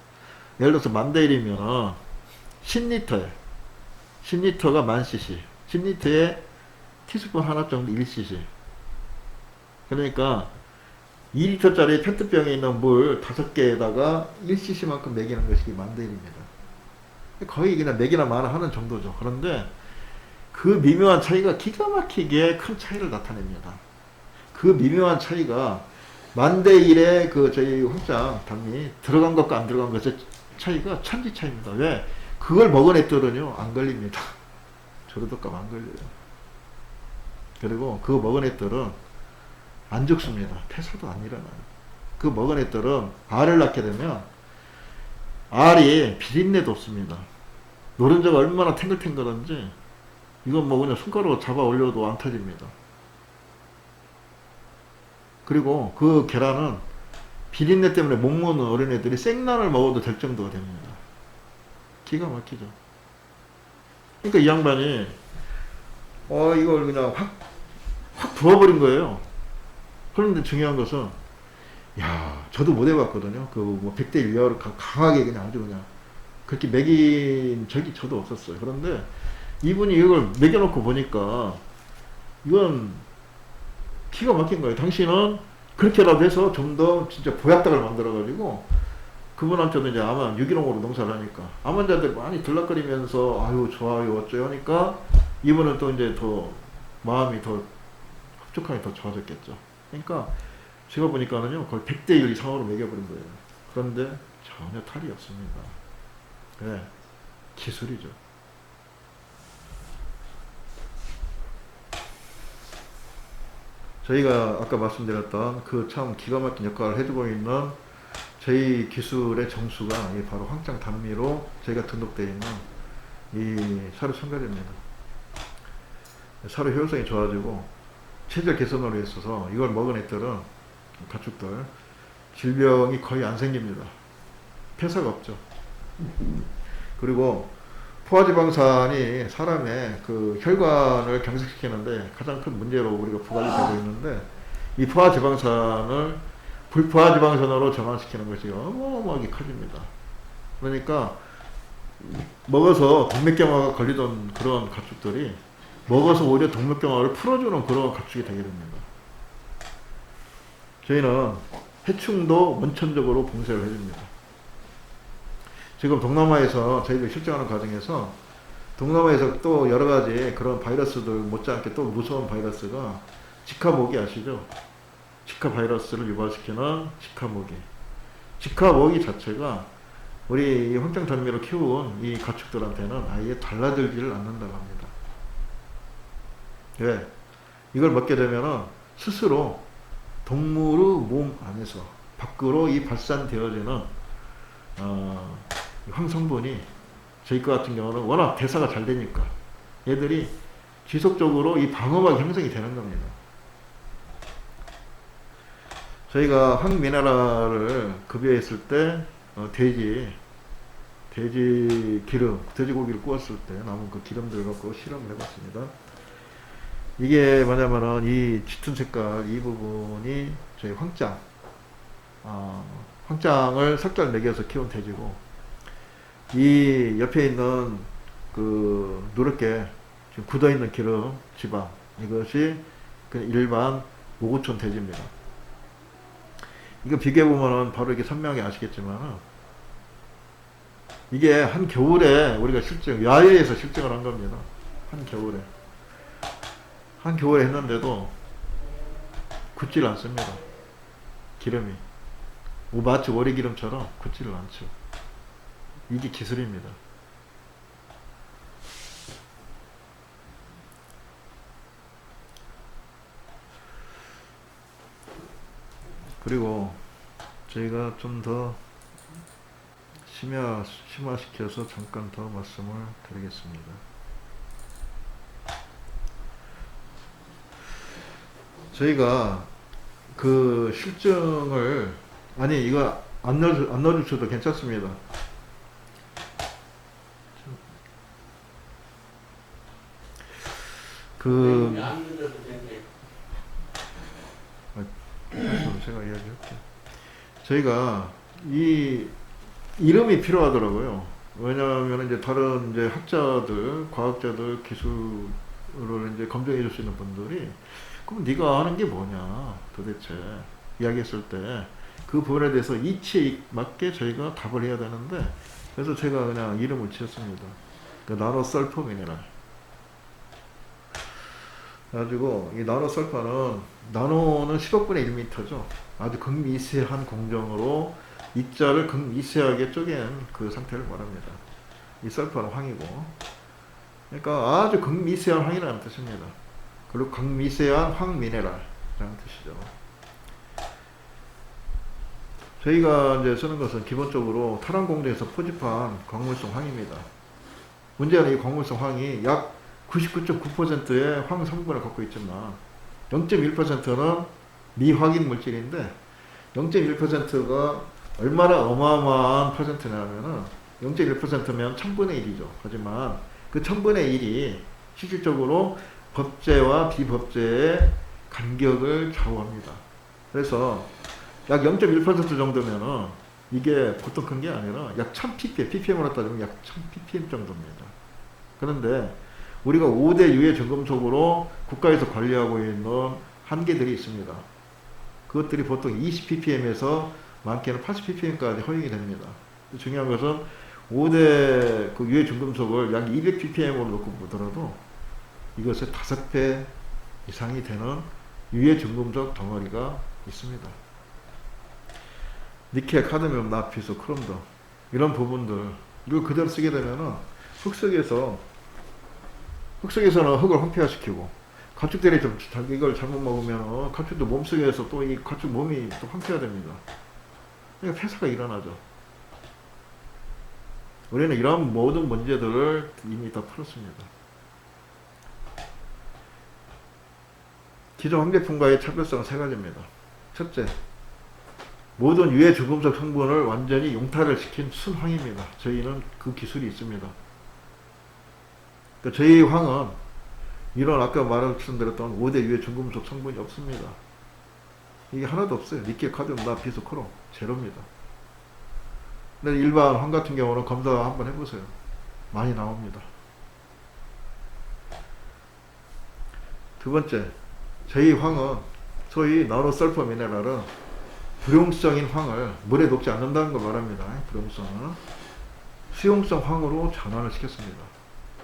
예를 들어서 10,000대 1이면 10리터에 10리터가 10,000cc 10리터에 티스푼 하나 정도 1cc 그러니까 2리터짜리 페트병에 있는 물 5개에다가 1cc만큼 먹이는 것이 10,000대 1입니다. 거의 그냥 먹이나 마나 하는 정도죠. 그런데 그 미묘한 차이가 기가 막히게 큰 차이를 나타냅니다. 그 미묘한 차이가 10,000대 1의 그 저희 혼장 닭이 들어간 것과 안 들어간 것의 차이가 천지 차이입니다. 왜? 그걸 먹은 애들은요 안 걸립니다. 저러도값 안 걸려요. 그리고 그거 먹은 애들은 안 죽습니다. 폐사도 안 일어나요. 그 먹은 애들은 알을 낳게 되면 알이 비린내도 없습니다. 노른자가 얼마나 탱글탱글한지 이건 뭐 그냥 손가락으로 잡아 올려도 안 터집니다. 그리고 그 계란은 비린내 때문에 못 먹는 어린애들이 생란을 먹어도 될 정도가 됩니다. 기가 막히죠. 그러니까 이 양반이 이걸 그냥 확 부어버린 거예요. 그런데 중요한 것은 저도 못 해봤거든요. 그 뭐 100대 1 이하로 강하게 그냥 아주 그냥 그렇게 먹인 적이 저도 없었어요. 그런데 이분이 이걸 먹여놓고 보니까 이건 기가 막힌 거예요. 당신은 그렇게라도 해서 좀 더 진짜 보약닭을 만들어가지고 그분한테도 이제 아마 유기농으로 농사를 하니까 암환자들 많이 들락거리면서 아유 좋아요 어쩌요 하니까 이분은 또 이제 더 마음이 더 흡족하게 더 좋아졌겠죠. 그러니까 제가 보니까는요 거의 100대 1 이상으로 먹여버린 거예요. 그런데 전혀 탈이 없습니다. 네, 기술이죠. 저희가 아까 말씀드렸던 그 참 기가 막힌 역할을 해주고 있는 저희 기술의 정수가 바로 황장 단미로 저희가 등록되어 있는 이 사료 첨가제입니다. 사료 효율성이 좋아지고 체질 개선으로 있어서 이걸 먹은 애들은 가축들 질병이 거의 안 생깁니다. 폐사가 없죠. 그리고 포화지방산이 사람의 그 혈관을 경색시키는데 가장 큰 문제로 우리가 부각이 되고 있는데, 이 포화지방산을 불포화지방산으로 전환시키는 것이 어마어마하게 커집니다. 그러니까 먹어서 동맥경화가 걸리던 그런 가축들이 먹어서 오히려 동맥경화를 풀어주는 그런 가축이 되게 됩니다. 저희는 해충도 원천적으로 봉쇄를 해줍니다. 지금 동남아에서 저희들 실증하는 과정에서 동남아에서 또 여러 가지 그런 바이러스들 못지않게 또 무서운 바이러스가 지카모기 아시죠? 지카 바이러스를 유발시키는 지카모기. 지카모기 자체가 우리 황장단미로 키운 이 가축들한테는 아예 달라들지를 않는다고 합니다. 왜? 이걸 먹게 되면은 스스로 동물의 몸 안에서 밖으로 이 발산되어지는 황성분이 저희 것 같은 경우는 워낙 대사가 잘 되니까 얘들이 지속적으로 이 방어막이 형성이 되는 겁니다. 저희가 황미네랄을 급여했을 때 돼지 기름, 돼지고기를 구웠을 때 남은 그 기름들 갖고 실험을 해봤습니다. 이게 뭐냐면은 이 짙은 색깔 이 부분이 저희 황장을 석달 먹여서 키운 돼지고, 이 옆에 있는 그 누렇게 지금 굳어 있는 기름 지방, 이것이 그 일반 모구촌 돼지입니다. 이거 비교해 보면은 바로 이렇게 선명하게 아시겠지만, 이게 한 겨울에 우리가 야외에서 실증을 한 겁니다. 한 겨울에 했는데도 굳질 않습니다. 기름이 마치 오리기름처럼 굳지를 않죠. 이게 기술입니다. 그리고 저희가 좀 더 심화시켜서 잠깐 더 말씀을 드리겠습니다. 저희가 그 실증을, 아니 이거 안 넣어주셔도 괜찮습니다. 제가 이야기할게요. 저희가 이 이름이 필요하더라고요. 왜냐하면 이제 다른 이제 학자들, 과학자들, 기술을 이제 검증해 줄 수 있는 분들이 그럼 네가 아는 게 뭐냐 도대체 이야기했을 때 그 부분에 대해서 이치에 맞게 저희가 답을 해야 되는데, 그래서 제가 그냥 이름을 지었습니다. 그 나노설퍼 미네랄. 그래가지고 이 나노설퍼는, 나노는 10억분의 1m죠. 아주 극미세한 공정으로 입자를 극미세하게 쪼갠 그 상태를 말합니다. 이 설퍼는 황이고, 그러니까 아주 극미세한 황이라는 뜻입니다. 그리고 극미세한 황미네랄이라는 뜻이죠. 저희가 이제 쓰는 것은 기본적으로 탈환공정에서 포집한 광물성 황입니다. 문제는 이 광물성 황이 약 99.9%의 황 성분을 갖고 있지만 0.1%는 미확인 물질인데, 0.1%가 얼마나 어마어마한 퍼센트냐면은 0.1%면 1000분의 1이죠. 하지만 그 1000분의 1이 실질적으로 법제와 비법제의 간격을 좌우합니다. 그래서 약 0.1% 정도면은 이게 보통 큰 게 아니라 약 1000ppm, ppm으로 따지면 약 1000ppm 정도입니다. 그런데 우리가 5대 유해 점검속으로 국가에서 관리하고 있는 한계들이 있습니다. 그것들이 보통 20ppm에서 많게는 80ppm까지 허용이 됩니다. 중요한 것은 5대 그 유해 중금속을 약 200ppm으로 놓고 보더라도 이것의 5배 이상이 되는 유해 중금속 덩어리가 있습니다. 니켈, 카드뮴, 나피수, 크롬등 이런 부분들 이걸 그대로 쓰게 되면은 흙속에서는 흙을 황폐화시키고, 가축들이 좀 이걸 잘못 먹으면 가축도 몸속에서 또 이 가축 몸이 또 황폐화됩니다. 그러니까 폐사가 일어나죠. 우리는 이런 모든 문제들을 이미 다 풀었습니다. 기존 황제품과의 차별성은 3가지입니다. 첫째, 모든 유해 중금속 성분을 완전히 용탈을 시킨 순황입니다. 저희는 그 기술이 있습니다. 그러니까 저희 황은 이런 아까 말씀드렸던 5대 유해 중금속 성분이 없습니다. 이게 하나도 없어요. 니켈, 카드뮴, 나, 비소, 크롬 제로입니다. 근데 일반 황 같은 경우는 검사 한번 해보세요. 많이 나옵니다. 두 번째, 저희 황은 소위 나노설퍼 미네랄은 불용성인 황을 물에 녹지 않는다는 걸 말합니다. 불용성은 수용성 황으로 전환을 시켰습니다.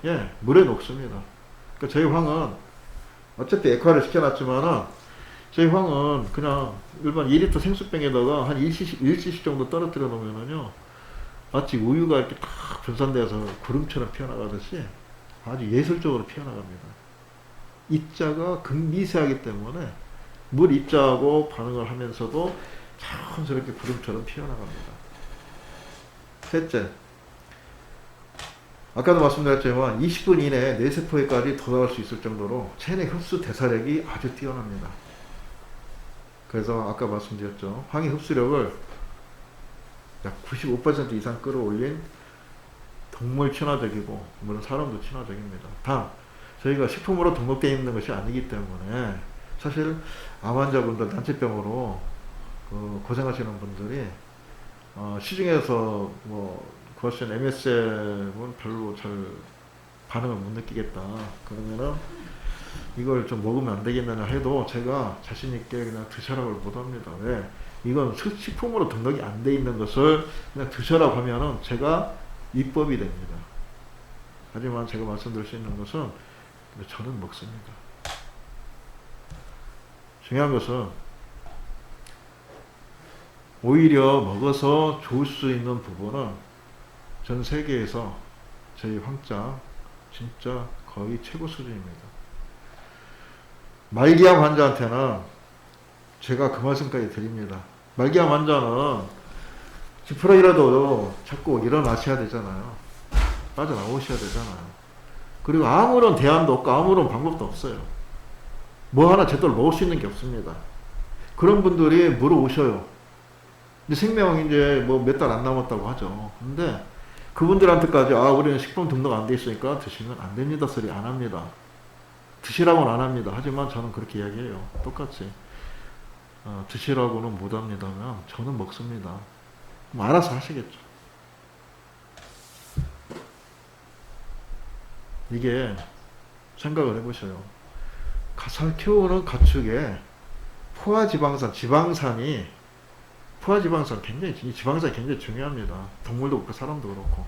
예, 물에 녹습니다. 그러니까 저희 황은 어차피 액화를 시켜놨지만은 저희 황은 그냥 일반 2리터 생수병에다가 한 1cc 정도 떨어뜨려 놓으면은요, 마치 우유가 이렇게 탁 분산되어서 구름처럼 피어나가듯이 아주 예술적으로 피어나갑니다. 입자가 극미세하기 때문에 물 입자하고 반응을 하면서도 자연스럽게 구름처럼 피어나갑니다. 셋째, 아까도 말씀드렸지만 20분 이내에 뇌세포에까지 도달할 수 있을 정도로 체내 흡수 대사력이 아주 뛰어납니다. 그래서 아까 말씀드렸죠. 황의 흡수력을 약 95% 이상 끌어올린 동물 친화적이고 물론 사람도 친화적입니다. 단 저희가 식품으로 등록되어 있는 것이 아니기 때문에 사실 암 환자분들 난치병으로 고생하시는 분들이 시중에서 뭐 그것은 MSM은 별로 잘 반응을 못 느끼겠다. 그러면은 이걸 좀 먹으면 안 되겠느냐 해도 제가 자신있게 그냥 드셔라고 못합니다. 왜? 이건 식품으로 등록이 안 돼 있는 것을 그냥 드셔라고 하면은 제가 위법이 됩니다. 하지만 제가 말씀드릴 수 있는 것은 저는 먹습니다. 중요한 것은 오히려 먹어서 좋을 수 있는 부분은 전 세계에서 저희 황자 진짜 거의 최고 수준입니다. 말기암 환자한테는 제가 그 말씀까지 드립니다. 말기암 환자는 10%이라도 자꾸 일어나셔야 되잖아요. 빠져나오셔야 되잖아요. 그리고 아무런 대안도 없고 아무런 방법도 없어요. 뭐 하나 제대로 먹을 수 있는 게 없습니다. 그런 분들이 물어오셔요. 근데 생명 이제 뭐 몇 달 안 남았다고 하죠. 근데 그분들한테까지 우리는 식품 등록 안 돼 있으니까 드시면 안 됩니다 소리 안 합니다. 드시라고는 안 합니다. 하지만 저는 그렇게 이야기해요. 똑같이 드시라고는 못 합니다면 저는 먹습니다. 그럼 알아서 하시겠죠. 이게 생각을 해보셔요. 잘 키우는 가축에 포화지방산, 포화지방산 지방산이 굉장히 중요합니다. 동물도 그렇고 사람도 그렇고.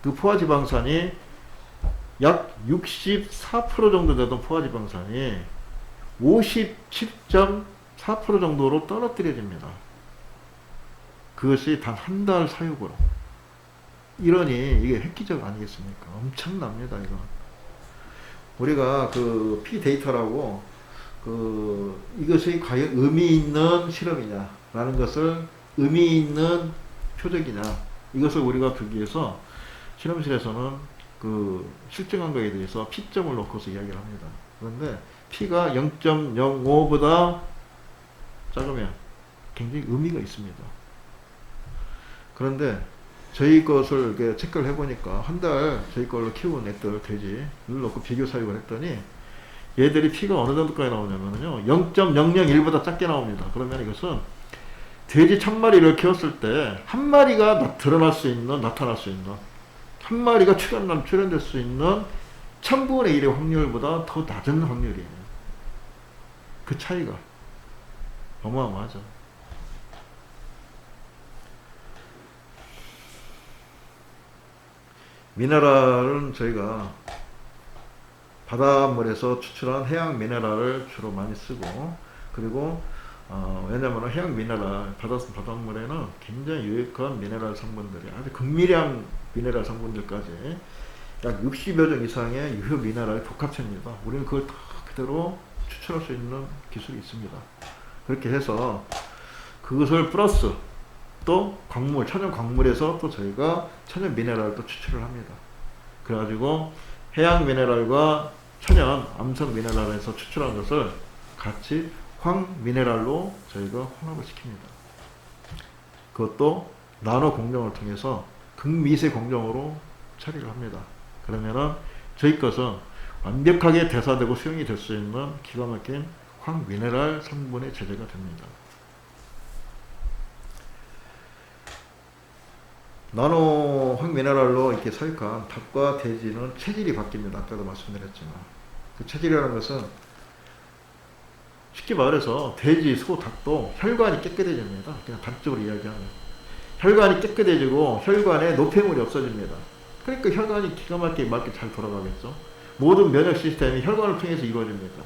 그 포화지방산이 약 64% 정도 되던 포화지방산이 57.4% 정도로 떨어뜨려집니다. 그것이 단 한 달 사육으로. 이러니 이게 획기적 아니겠습니까? 엄청납니다, 이거. 우리가 그 피 데이터라고 이것이 과연 의미 있는 실험이냐라는 것을 의미 있는 표적이냐 이것을 우리가 두기 위해서 실험실에서는 그 실증한 거에 대해서 피점을 놓고서 이야기를 합니다. 그런데 피가 0.05보다 작으면 굉장히 의미가 있습니다. 그런데 저희 것을 이렇게 체크를 해보니까 한 달 저희 걸로 키운 애들 돼지를 놓고 비교 사육을 했더니 얘들이 피가 어느 정도까지 나오냐면요 0.001보다 작게 나옵니다. 그러면 이것은 돼지 1000마리를 키웠을 때 한 마리가 나타날 수 있는 한 마리가 출현될 수 있는 1000분의 1의 확률보다 더 낮은 확률이에요. 그 차이가 어마어마하죠. 미네랄은 저희가 바닷물에서 추출한 해양 미네랄을 주로 많이 쓰고, 그리고 왜냐면 해양 미네랄, 바닷물에는 굉장히 유익한 미네랄 성분들이 아주 극미량 미네랄 성분들까지 약 60여 종 이상의 유효 미네랄이 복합체입니다. 우리는 그걸 다 그대로 추출할 수 있는 기술이 있습니다. 그렇게 해서 그것을 플러스 또 천연 광물에서 또 저희가 천연 미네랄을 또 추출을 합니다. 그래가지고 해양 미네랄과 천연 암석 미네랄에서 추출한 것을 같이 황 미네랄로 저희가 혼합을 시킵니다. 그것도 나노 공정을 통해서 극미세 공정으로 처리를 합니다. 그러면은 저희 것은 완벽하게 대사되고 수용이 될 수 있는 기가 막힌 황미네랄 성분의 제재가 됩니다. 나노 황미네랄로 이렇게 사육한 닭과 돼지는 체질이 바뀝니다. 아까도 말씀드렸지만 그 체질이라는 것은 쉽게 말해서 돼지, 소, 닭도 혈관이 깨끗해집니다. 그냥 단적으로 이야기하면 혈관이 깨끗해지고 혈관에 노폐물이 없어집니다. 그러니까 혈관이 기가 막히게 맑게 잘 돌아가겠죠. 모든 면역 시스템이 혈관을 통해서 이루어집니다.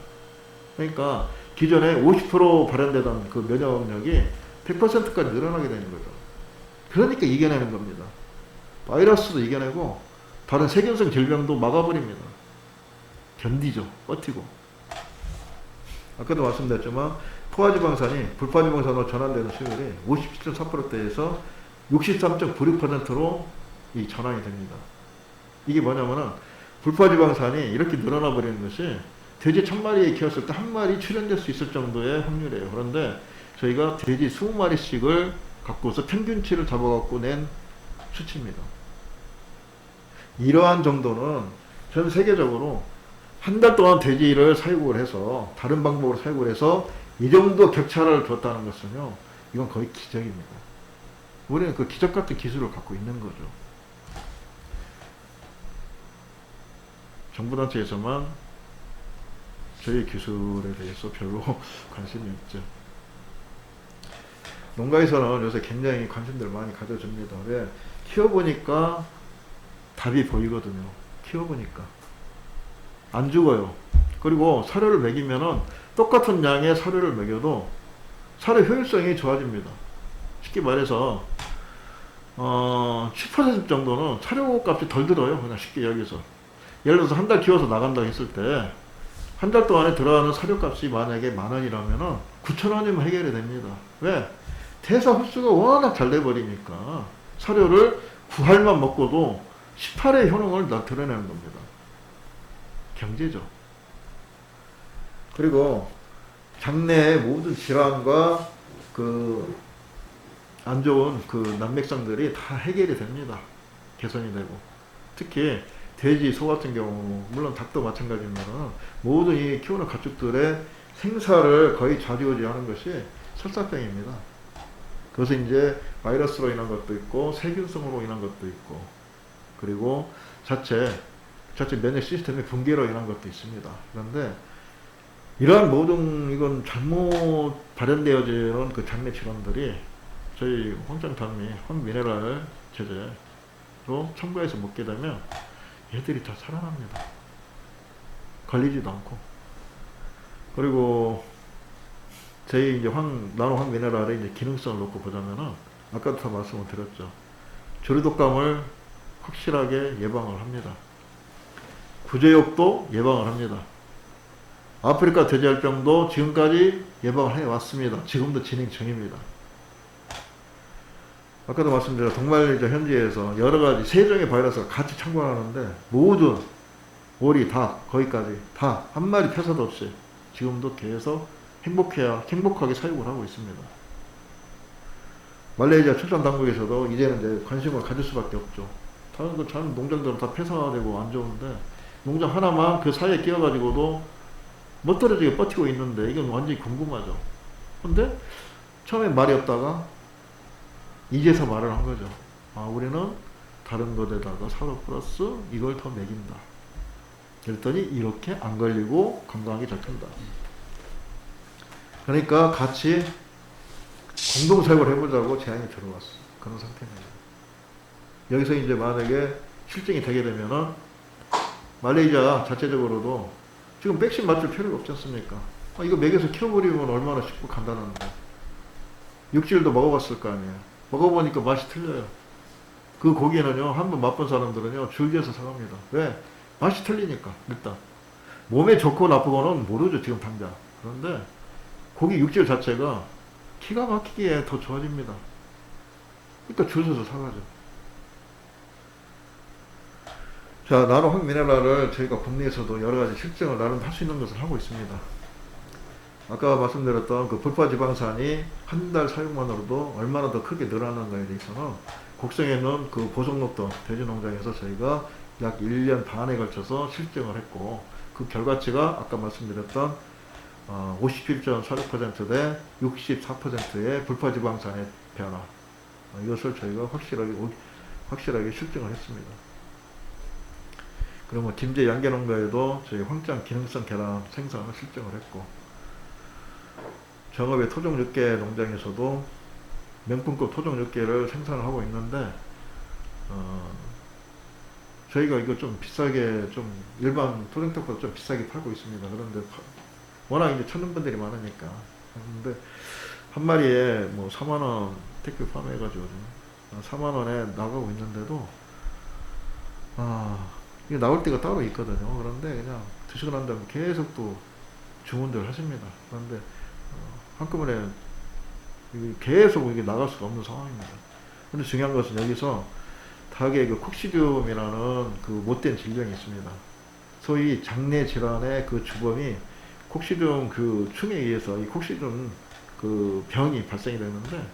그러니까 기존에 50% 발현되던 그 면역력이 100%까지 늘어나게 되는 거죠. 그러니까 이겨내는 겁니다. 바이러스도 이겨내고 다른 세균성 질병도 막아버립니다. 견디죠. 버티고. 아까도 말씀드렸지만 포화지방산이 불포화지방산으로 전환되는 수율이 57.4%대에서 63.96%로 이 전환이 됩니다. 이게 뭐냐면은 불포화지방산이 이렇게 늘어나 버리는 것이 돼지 1000마리에 키웠을 때 한 마리 출현될 수 있을 정도의 확률이에요. 그런데 저희가 돼지 20마리씩을 갖고서 평균치를 잡아갖고 낸 수치입니다. 이러한 정도는 전 세계적으로 한 달 동안 돼지를 사육을 해서 다른 방법으로 사육을 해서 이 정도 격차를 줬다는 것은요, 이건 거의 기적입니다. 우리는 그 기적 같은 기술을 갖고 있는 거죠. 정부 단체에서만 저희 기술에 대해서 별로 관심이 없죠. 농가에서는 요새 굉장히 관심들을 많이 가져줍니다. 왜? 키워보니까 답이 보이거든요. 키워보니까. 안 죽어요. 그리고 사료를 먹이면은 똑같은 양의 사료를 먹여도 사료 효율성이 좋아집니다. 쉽게 말해서 10% 정도는 사료 값이 덜 들어요. 그냥 쉽게 여기서. 예를 들어서 한 달 키워서 나간다고 했을 때 한 달 동안에 들어가는 사료 값이 만약에 10,000원이라면은 9,000원이면 해결이 됩니다. 왜? 대사 흡수가 워낙 잘 돼버리니까 사료를 9알만 먹고도 18의 효능을 다 드러내는 겁니다. 경제죠. 그리고 장내의 모든 질환과 그 안 좋은 그 난맥상들이 다 해결이 됩니다. 개선이 되고. 특히 돼지, 소 같은 경우, 물론 닭도 마찬가지입니다. 모든 이 키우는 가축들의 생사를 거의 좌지우지하는 것이 설사병입니다. 그것은 이제 바이러스로 인한 것도 있고 세균성으로 인한 것도 있고 그리고 자체 면역 시스템의 붕괴로 인한 것도 있습니다. 그런데 이러한 모든 이건 잘못 발현되어지는 그 장내 질환들이 저희 황장탄미, 황미네랄 제제로 첨가해서 먹게 되면 얘들이 다 살아납니다. 걸리지도 않고. 그리고 저희 이제 나노 황미네랄의 이제 기능성을 놓고 보자면은 아까도 다 말씀을 드렸죠. 조류독감을 확실하게 예방을 합니다. 구제욕도 예방을 합니다. 아프리카 돼지열병도 지금까지 예방을 해왔습니다. 지금도 진행 중입니다. 아까도 말씀드린 동말리자 현지에서 여러가지 세종의 바이러스가 같이 창궐하는데 모든 오리, 닭, 거기까지 다 한 마리 폐사도 없이 지금도 계속 행복하게 사육을 하고 있습니다. 말레이시아 출산당국에서도 이제는 이제 관심을 가질 수밖에 없죠. 다른 농장들은 다 폐사되고 안 좋은데 농장 하나만 그 사이에 끼어가지고도 못 떨어지게 버티고 있는데 이건 완전히 궁금하죠. 근데 처음에 말이 없다가 이제서 말을 한 거죠. 아, 우리는 다른 것에다가 사료 플러스 이걸 더 먹인다. 그랬더니 이렇게 안 걸리고 건강하게 잘 큰다. 그러니까 같이 공동 사육을 해보자고 제안이 들어왔어. 그런 상태입니다. 여기서 이제 만약에 실증이 되게 되면은 말레이시아 자체적으로도 지금 백신 맞을 필요가 없지 않습니까? 이거 먹여서 키워버리면 얼마나 쉽고 간단한데. 육질도 먹어봤을 거 아니에요. 먹어보니까 맛이 틀려요. 그 고기는요, 한번 맛본 사람들은요, 줄기에서 사갑니다. 왜? 맛이 틀리니까, 일단. 몸에 좋고 나쁘고는 모르죠, 지금 당장. 그런데 고기 육질 자체가 기가 막히게 더 좋아집니다. 그러니까 줄 서서 사가죠. 자, 나노 황미네랄을 저희가 국내에서도 여러 가지 실증을 나름 할 수 있는 것을 하고 있습니다. 아까 말씀드렸던 그 불포지방산이 한 달 사육만으로도 얼마나 더 크게 늘어나는가에 대해서는 곡성에 있는 그 보성록도 돼지농장에서 저희가 약 1년 반에 걸쳐서 실증을 했고 그 결과치가 아까 말씀드렸던 57.46% 대 64%의 불포지방산의 변화, 이것을 저희가 확실하게 실증을 했습니다. 그러면 김제 양계농가에도 저희 황장 기능성 계란 생산을 실증을 했고, 정읍의 토종 육개 농장에서도 명품급 토종 육개를 생산을 하고 있는데, 저희가 이거 좀 비싸게, 좀 일반 토종닭보다 좀 비싸게 팔고 있습니다. 그런데 워낙 이제 찾는 분들이 많으니까. 근데 한 마리에 뭐 4만원 택배 판매해가지고 4만원에 나가고 있는데도 이게 나올 때가 따로 있거든요. 그런데 그냥 드시고 난 다음에 계속 또 주문들 하십니다. 그런데 한꺼번에 계속 이게 나갈 수가 없는 상황입니다. 근데 중요한 것은 여기서 닭의 그 콕시디움이라는 그 못된 질병이 있습니다. 소위 장내 질환의 그 주범이 콕시디움 그 충에 의해서 이 콕시디움 그 병이 발생이 되는데,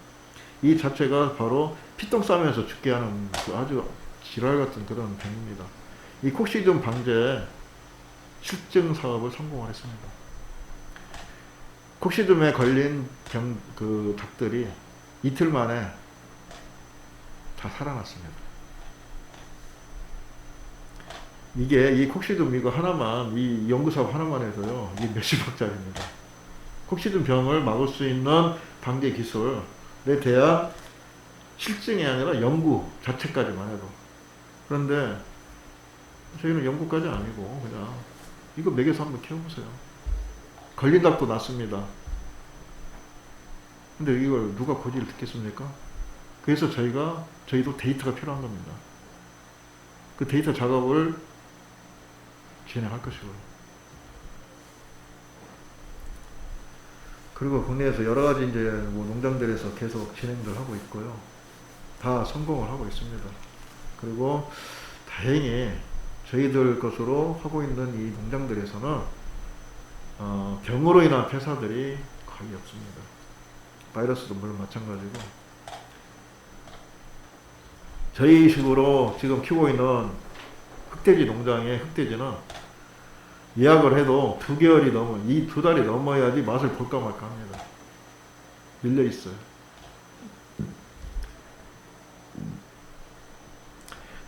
이 자체가 바로 피똥 싸면서 죽게 하는 그 아주 지랄 같은 그런 병입니다. 이 콕시디움 방제 실증 사업을 성공을 했습니다. 콕시디움에 걸린 그 닭들이 이틀 만에 다 살아났습니다. 이게 이 콕시디움 이거 하나만, 이 연구사업 하나만 해도요, 이 몇십억짜리입니다. 콕시디움 병을 막을 수 있는 방제 기술에 대한 실증이 아니라 연구 자체까지만 해도. 그런데 저희는 연구까지 아니고 그냥 이거 먹여서 한번 키워보세요. 걸린 닭도 났습니다. 근데 이걸 누가 고지를 듣겠습니까? 그래서 저희도 데이터가 필요한 겁니다. 그 데이터 작업을 진행할 것이고요. 그리고 국내에서 여러 가지 이제 뭐 농장들에서 계속 진행들 하고 있고요. 다 성공을 하고 있습니다. 그리고 다행히 저희들 것으로 하고 있는 이 농장들에서는 병으로 인한 폐사들이 거의 없습니다. 바이러스도 물론 마찬가지고, 저희 식으로 지금 키우고 있는 흑돼지 농장의 흑돼지는 예약을 해도 2개월이 넘어, 이 2달이 넘어야지 맛을 볼까 말까 합니다. 밀려 있어요.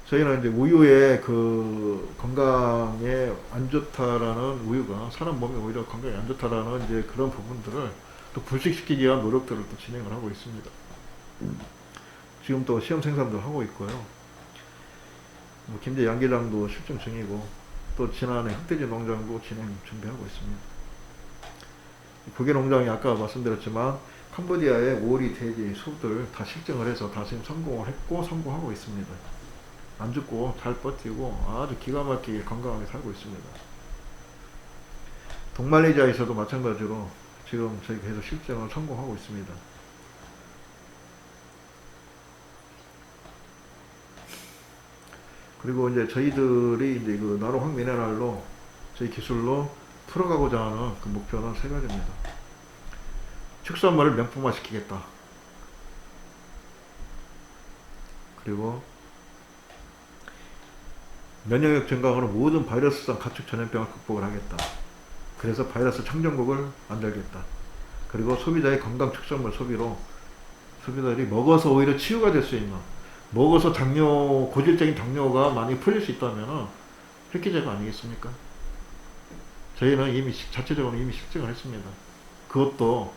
저희는 이제 우유의 그 건강에 안 좋다라는, 우유가 사람 몸에 오히려 건강에 안 좋다라는 이제 그런 부분들을 또 불식시키기 위한 노력들을 또 진행을 하고 있습니다. 지금 또 시험 생산도 하고 있고요. 뭐 김제 양계장도 실증 중이고, 또 지난해 흑돼지 농장도 진행 준비하고 있습니다. 고개 농장이 아까 말씀드렸지만 캄보디아의 오리, 돼지, 소들 다 실증을 해서 다 지금 성공을 했고 성공하고 있습니다. 안 죽고 잘 버티고 아주 기가 막히게 건강하게 살고 있습니다. 동말레이시아에서도 마찬가지로 지금 저희 계속 실증을 성공하고 있습니다. 그리고 이제 저희들이 이제 그 나로황 미네랄로 저희 기술로 풀어가고자 하는 그 목표는 3가지입니다. 축산물을 명품화 시키겠다. 그리고 면역력 증강으로 모든 바이러스성 가축 전염병을 극복을 하겠다. 그래서 바이러스 청정국을 만들겠다. 그리고 소비자의 건강 축산물 소비로 소비자들이 먹어서 오히려 치유가 될 수 있는, 먹어서 고질적인 당뇨가 많이 풀릴 수 있다면 획기제가 아니겠습니까? 저희는 이미 자체적으로 이미 실증을 했습니다. 그것도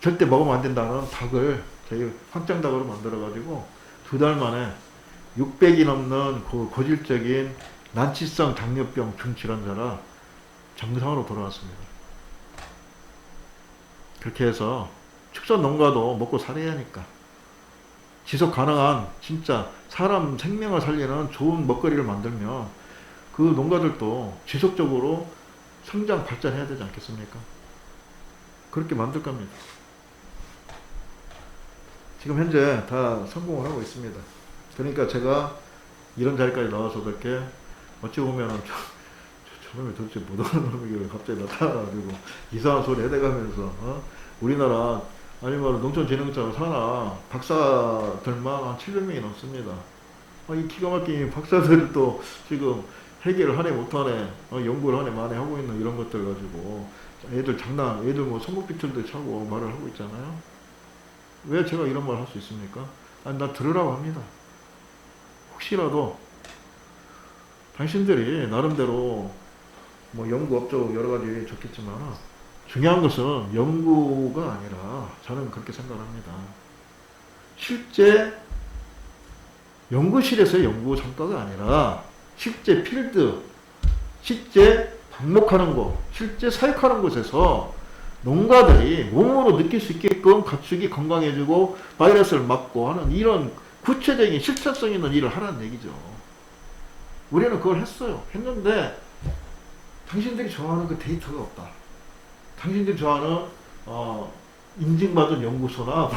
절대 먹으면 안 된다는 닭을 저희 확장닭으로 만들어 가지고 2달 만에 600이 넘는 고질적인 난치성 당뇨병 중질환자라 정상으로 돌아왔습니다. 그렇게 해서 축산 농가도 먹고 살아야 하니까 지속 가능한 진짜 사람 생명을 살리는 좋은 먹거리를 만들면 그 농가들도 지속적으로 성장 발전해야 되지 않겠습니까? 그렇게 만들 겁니다. 지금 현재 다 성공을 하고 있습니다. 그러니까 제가 이런 자리까지 나와서 그렇게 어찌 보면은 저놈이 도대체 못하는 놈이 왜 갑자기 나타나가지고 이상한 소리 해대가면서 우리나라 아니면 농촌진흥청 산하 박사들만 한 700명이 넘습니다. 이 기가 막힌 박사들이 또 지금 해결을 하네 못하네, 연구를 하네 마네 하고 있는 이런 것들 가지고 애들 뭐 손목비틀도 차고 말을 하고 있잖아요. 왜 제가 이런 말 할 수 있습니까? 아니, 나 들으라고 합니다. 혹시라도 당신들이 나름대로 뭐 연구 업적 여러 가지 좋겠지만 중요한 것은 연구가 아니라 저는 그렇게 생각합니다. 실제 연구실에서의 연구 성과가 아니라 실제 필드, 실제 방목하는 곳, 실제 사육하는 곳에서 농가들이 몸으로 느낄 수 있게끔 가축이 건강해지고 바이러스를 막고 하는 이런 구체적인 실천성 있는 일을 하라는 얘기죠. 우리는 그걸 했어요. 했는데 당신들이 좋아하는 그 데이터가 없다. 당신들이 좋아하는 인증받은 연구소나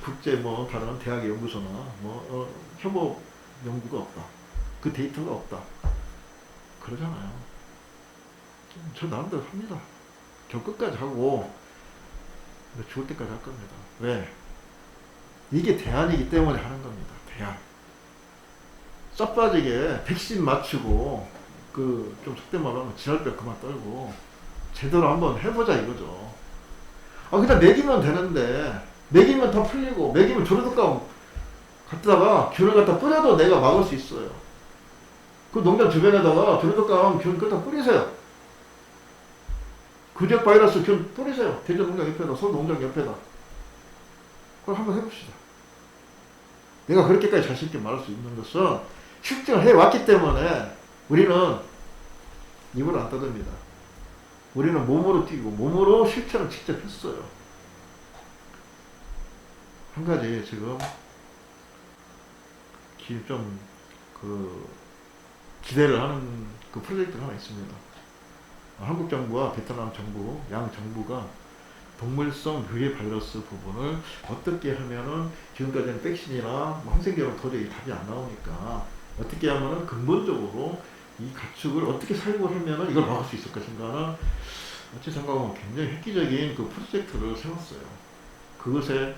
국제 다른 대학의 연구소나 협업 연구가 없다. 그 데이터가 없다. 그러잖아요. 저 나름대로 합니다. 저 끝까지 하고 죽을 때까지 할 겁니다. 왜? 이게 대안이기 때문에 하는 겁니다. 대안. 싹 빠지게 백신 맞추고 좀 속된 말로 하면 지랄병 그만 떨고 제대로 한번 해보자 이거죠. 그냥 먹이면 되는데 먹이면 다 풀리고 먹이면 조류독감 갖다가 균을 갖다 뿌려도 내가 막을 수 있어요. 그 농장 주변에다가 조류독감 균 갖다 뿌리세요. 구제 바이러스 균 뿌리세요. 대전 농장 옆에다, 서울 농장 옆에다. 그걸 한번 해봅시다. 내가 그렇게까지 자신 있게 말할 수 있는 것은 실증을 해왔기 때문에 우리는 입을 안 떠듭니다. 우리는 몸으로 뛰고 몸으로 실천을 직접 했어요. 한 가지 지금 좀 기대를 하는 그 프로젝트가 하나 있습니다. 한국 정부와 베트남 정부, 양 정부가 동물성 유해 바이러스 부분을 어떻게 하면은 지금까지는 백신이나 항생제로 도저히 답이 안 나오니까 어떻게 하면은 근본적으로 이 가축을 어떻게 사육을 하면은 이걸 막을 수 있을 것인가는 어찌 생각하면 굉장히 획기적인 그 프로젝트를 세웠어요. 그것의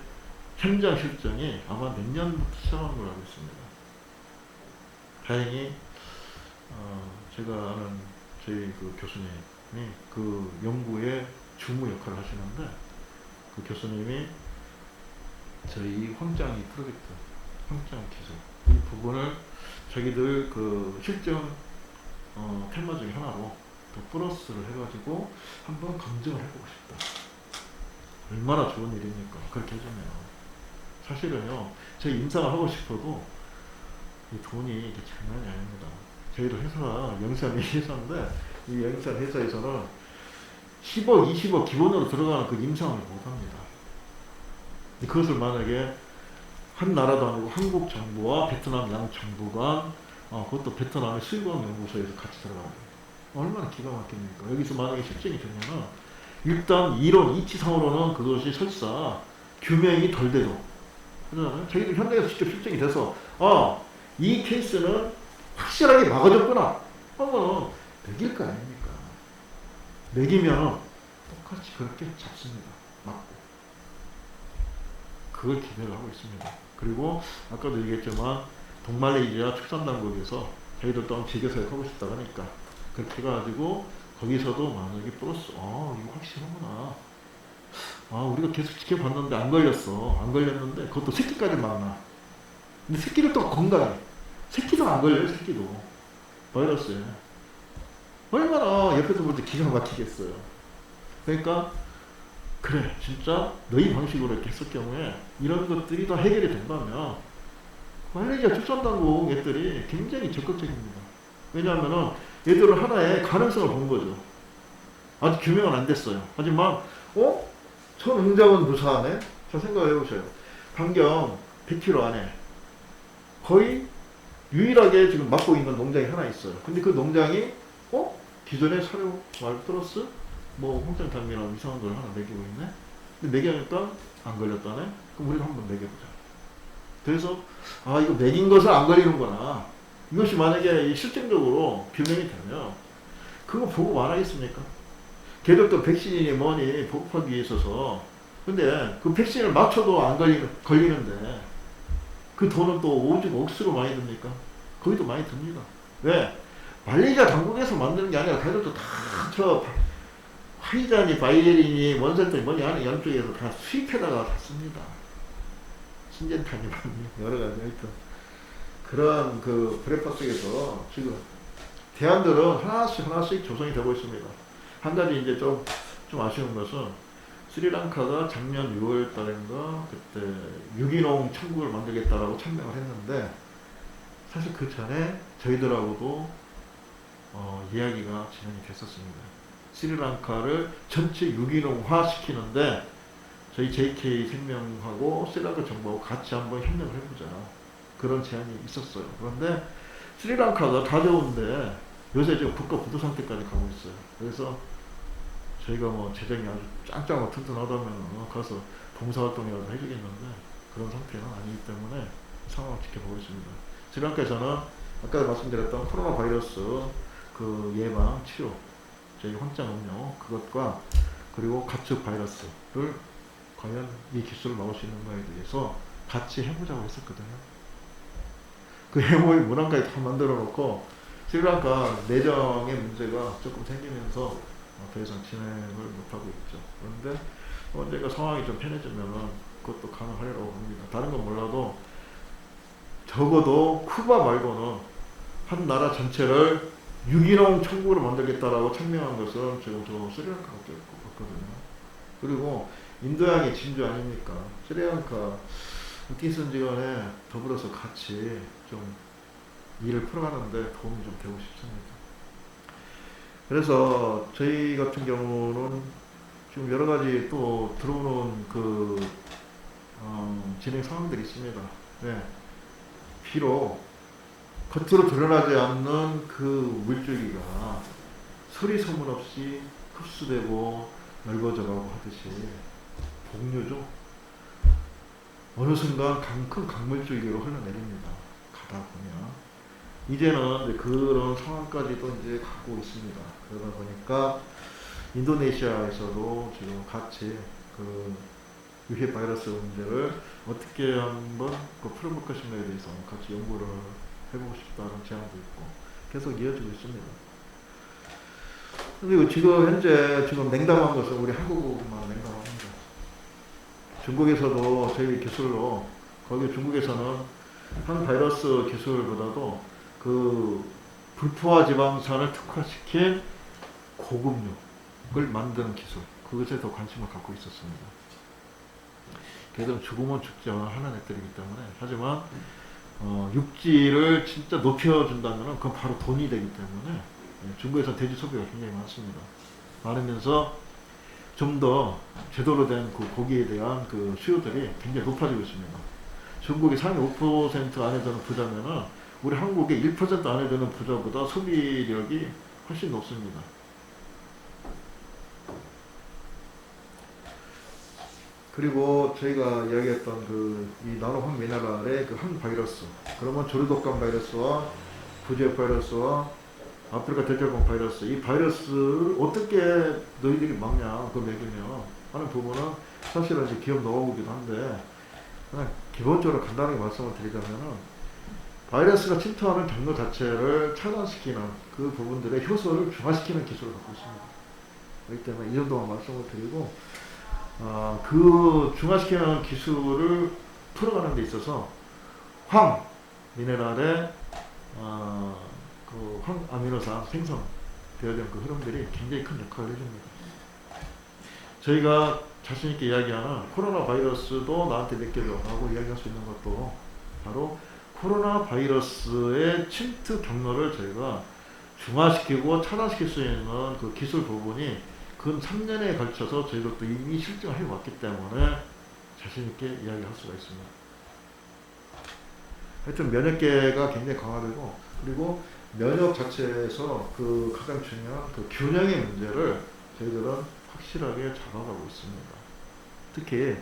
현장 실정이 아마 내년부터 시작하는 걸로 알고 있습니다. 다행히 제가 아는 저희 그 교수님이 그 연구의 주무 역할을 하시는데 그 교수님이 저희 황장이 프로젝트, 황장 기술 이 부분을 자기들 그 실증 테마 중에 하나로 더 플러스를 해가지고 한번 검증을 해보고 싶다. 얼마나 좋은 일입니까? 그렇게 해주면. 사실은요, 저희 임상을 하고 싶어도 이 돈이 이게 장난이 아닙니다. 저희도 회사, 영산 회사인데 이 영산 회사에서는 10억, 20억 기본으로 들어가는 그 임상을 못합니다. 그것을 만약에 한 나라도 아니고 한국 정부와 베트남 양 정부가 그것도 베트남의 수의원 연구소에서 같이 들어가요. 얼마나 기가 막힙니까? 여기서 만약에 실증이 되면은 일단 이론, 이치상으로는 그것이 설사 규명이 덜 돼도 그러잖아요. 저희도 현대에서 직접 실증이 돼서 이 케이스는 확실하게 막아줬구나 하면은 먹일 거 아닙니까? 먹이면 똑같이 그렇게 잡습니다. 맞고. 그걸 기대를 하고 있습니다. 그리고 아까도 얘기했지만 동말레이시아 축산당국에서 저희들 또한 재교사역 하고 싶다 하니까 그렇게 해가지고 거기서도 만약에 플러스 이거 확실하구나. 우리가 계속 지켜봤는데 안 걸렸어. 안 걸렸는데 그것도 새끼까지 많아. 근데 새끼도 또 건강해. 새끼도 안 걸려요. 새끼도 바이러스에. 얼마나 옆에서 볼 때 기가 막히겠어요. 그러니까 그래 진짜 너희 방식으로 이렇게 했을 경우에 이런 것들이 다 해결이 된다면 말레이시아 축산당국 애들이 굉장히 적극적입니다. 왜냐하면은 얘들은 하나의 가능성을 본 거죠. 아직 규명은 안 됐어요. 하지만 저 농장은 무사하네? 잘 생각해 보세요. 반경 100km 안에 거의 유일하게 지금 맡고 있는 농장이 하나 있어요. 근데 그 농장이 기존의 사료 말 플러스 홍장 단미나 이상한 걸 하나 먹이고 있네? 근데 먹이니까 안 걸렸다네? 그럼 우리가 한번 먹여보자. 그래서 이거 먹인 것은 안 걸리는구나. 이것이 만약에 실증적으로 규명이 되면 그거 보고 말하겠습니까? 걔들도 백신이니 뭐니 보급하기 위해 있어서 근데 그 백신을 맞춰도 안 걸리는데 그 돈은 또 오직 억수로 많이 듭니까? 거기도 많이 듭니다. 왜? 발리가 당국에서 만드는 게 아니라 걔들도 다저 화이자니 바이에린이 몬센터니 뭐니 하는 양쪽에서 다 수입해다가 다 씁니다. 신젠탄이 여러 가지 하여튼 그런 그 브레파 속에서 지금 대안들은 하나씩 조성이 되고 있습니다. 한 가지 이제 좀 아쉬운 것은 스리랑카가 작년 6월 달인가 그때 유기농 천국을 만들겠다라고 천명을 했는데 사실 그 전에 저희들하고도 이야기가 진행이 됐었습니다. 스리랑카를 전체 유기농화 시키는데 저희 JK 생명하고 스리랑카 정부하고 같이 한번 협력을 해보자. 그런 제안이 있었어요. 그런데 스리랑카가 다 좋은데 요새 지금 국가 부도 상태까지 가고 있어요. 그래서 저희가 뭐 재정이 아주 짱짱하고 튼튼하다면 가서 봉사활동이라도 해주겠는데 그런 상태는 아니기 때문에 상황을 지켜보고 있습니다. 스리랑카에서는 아까 말씀드렸던 코로나 바이러스 그 예방 치료 저희 황장 음료 그것과 그리고 가축 바이러스를 과연 이 기술을 막을 수 있는 거에 대해서 같이 해보자고 했었거든요. 그 MOU 문항까지 다 만들어 놓고 스리랑카 내정의 문제가 조금 생기면서 더 이상 진행을 못하고 있죠. 그런데 언젠가 상황이 좀 편해지면은 그것도 가능하려고 합니다. 다른 건 몰라도 적어도 쿠바 말고는 한 나라 전체를 유기농 천국으로 만들겠다라고 천명한 것은 지금 저 스리랑카밖에 없거든요. 그리고 인도양이 진주 아닙니까? 스리랑카 어떻게든지 간에 더불어서 같이 좀 일을 풀어가는데 도움이 좀 되고 싶습니다. 그래서 저희 같은 경우는 지금 여러 가지 또 들어오는 그 진행 상황들이 있습니다. 네. 비록 겉으로 드러나지 않는 그 물줄기가 소리 소문 없이 흡수되고 넓어져가고 하듯이 복류죠. 어느 순간 큰 강물줄기로 흘러내립니다. 가다 보면 이제는 이제 그런 상황까지도 이제 갖고 있습니다. 그러다 보니까 인도네시아에서도 지금 같이 그 유해 바이러스 문제를 어떻게 한번 그 풀어볼 것인가에 대해서 같이 연구를 해보고 싶다는 제안도 있고 계속 이어지고 있습니다. 그리고 지금 현재 냉담한 것은 우리 한국만 냉담합니다. 중국에서도 저희 기술로 거기 중국에서는 한 바이러스 기술보다도 그 불포화 지방산을 특화시킨 고급육을 만드는 기술 그것에 더 관심을 갖고 있었습니다. 걔들은 죽으면 죽지 하는 애들이기 때문에 하지만 육질을 진짜 높여준다면 그건 바로 돈이 되기 때문에 중국에서 돼지 소비가 굉장히 많습니다. 많으면서 좀 더 제대로 된 그 고기에 대한 그 수요들이 굉장히 높아지고 있습니다. 중국이 상위 5% 안에 드는 부자면은 우리 한국의 1% 안에 드는 부자보다 소비력이 훨씬 높습니다. 그리고 저희가 이야기했던 이 나노황 미네랄의 그 항 바이러스, 그러면 조류독감 바이러스와 부지역 바이러스와 아프리카 대절공 바이러스, 이 바이러스를 어떻게 너희들이 막냐, 그걸 먹이며 하는 부분은 사실은 이제 기업 노하우이기도 한데, 그냥 기본적으로 간단하게 말씀을 드리자면은, 바이러스가 침투하는 경로 자체를 차단시키는 그 부분들의 효소를 중화시키는 기술을 갖고 있습니다. 그렇기 때문에 이 정도만 말씀을 드리고, 그 중화시키는 기술을 풀어가는 데 있어서 황 미네랄의 그 황아미노산 생성되어진 그 흐름들이 굉장히 큰 역할을 해줍니다. 저희가 자신있게 이야기하는 코로나 바이러스도 나한테 맡겨줘 라고 이야기할 수 있는 것도 바로 코로나 바이러스의 침투 경로를 저희가 중화시키고 차단시킬 수 있는 그 기술 부분이 근 3년에 걸쳐서 저희들도 이미 실증을 해왔기 때문에 자신있게 이야기할 수가 있습니다. 하여튼 면역계가 굉장히 강화되고, 그리고 면역 자체에서 그 가장 중요한 그 균형의 문제를 저희들은 확실하게 잡아가고 있습니다. 특히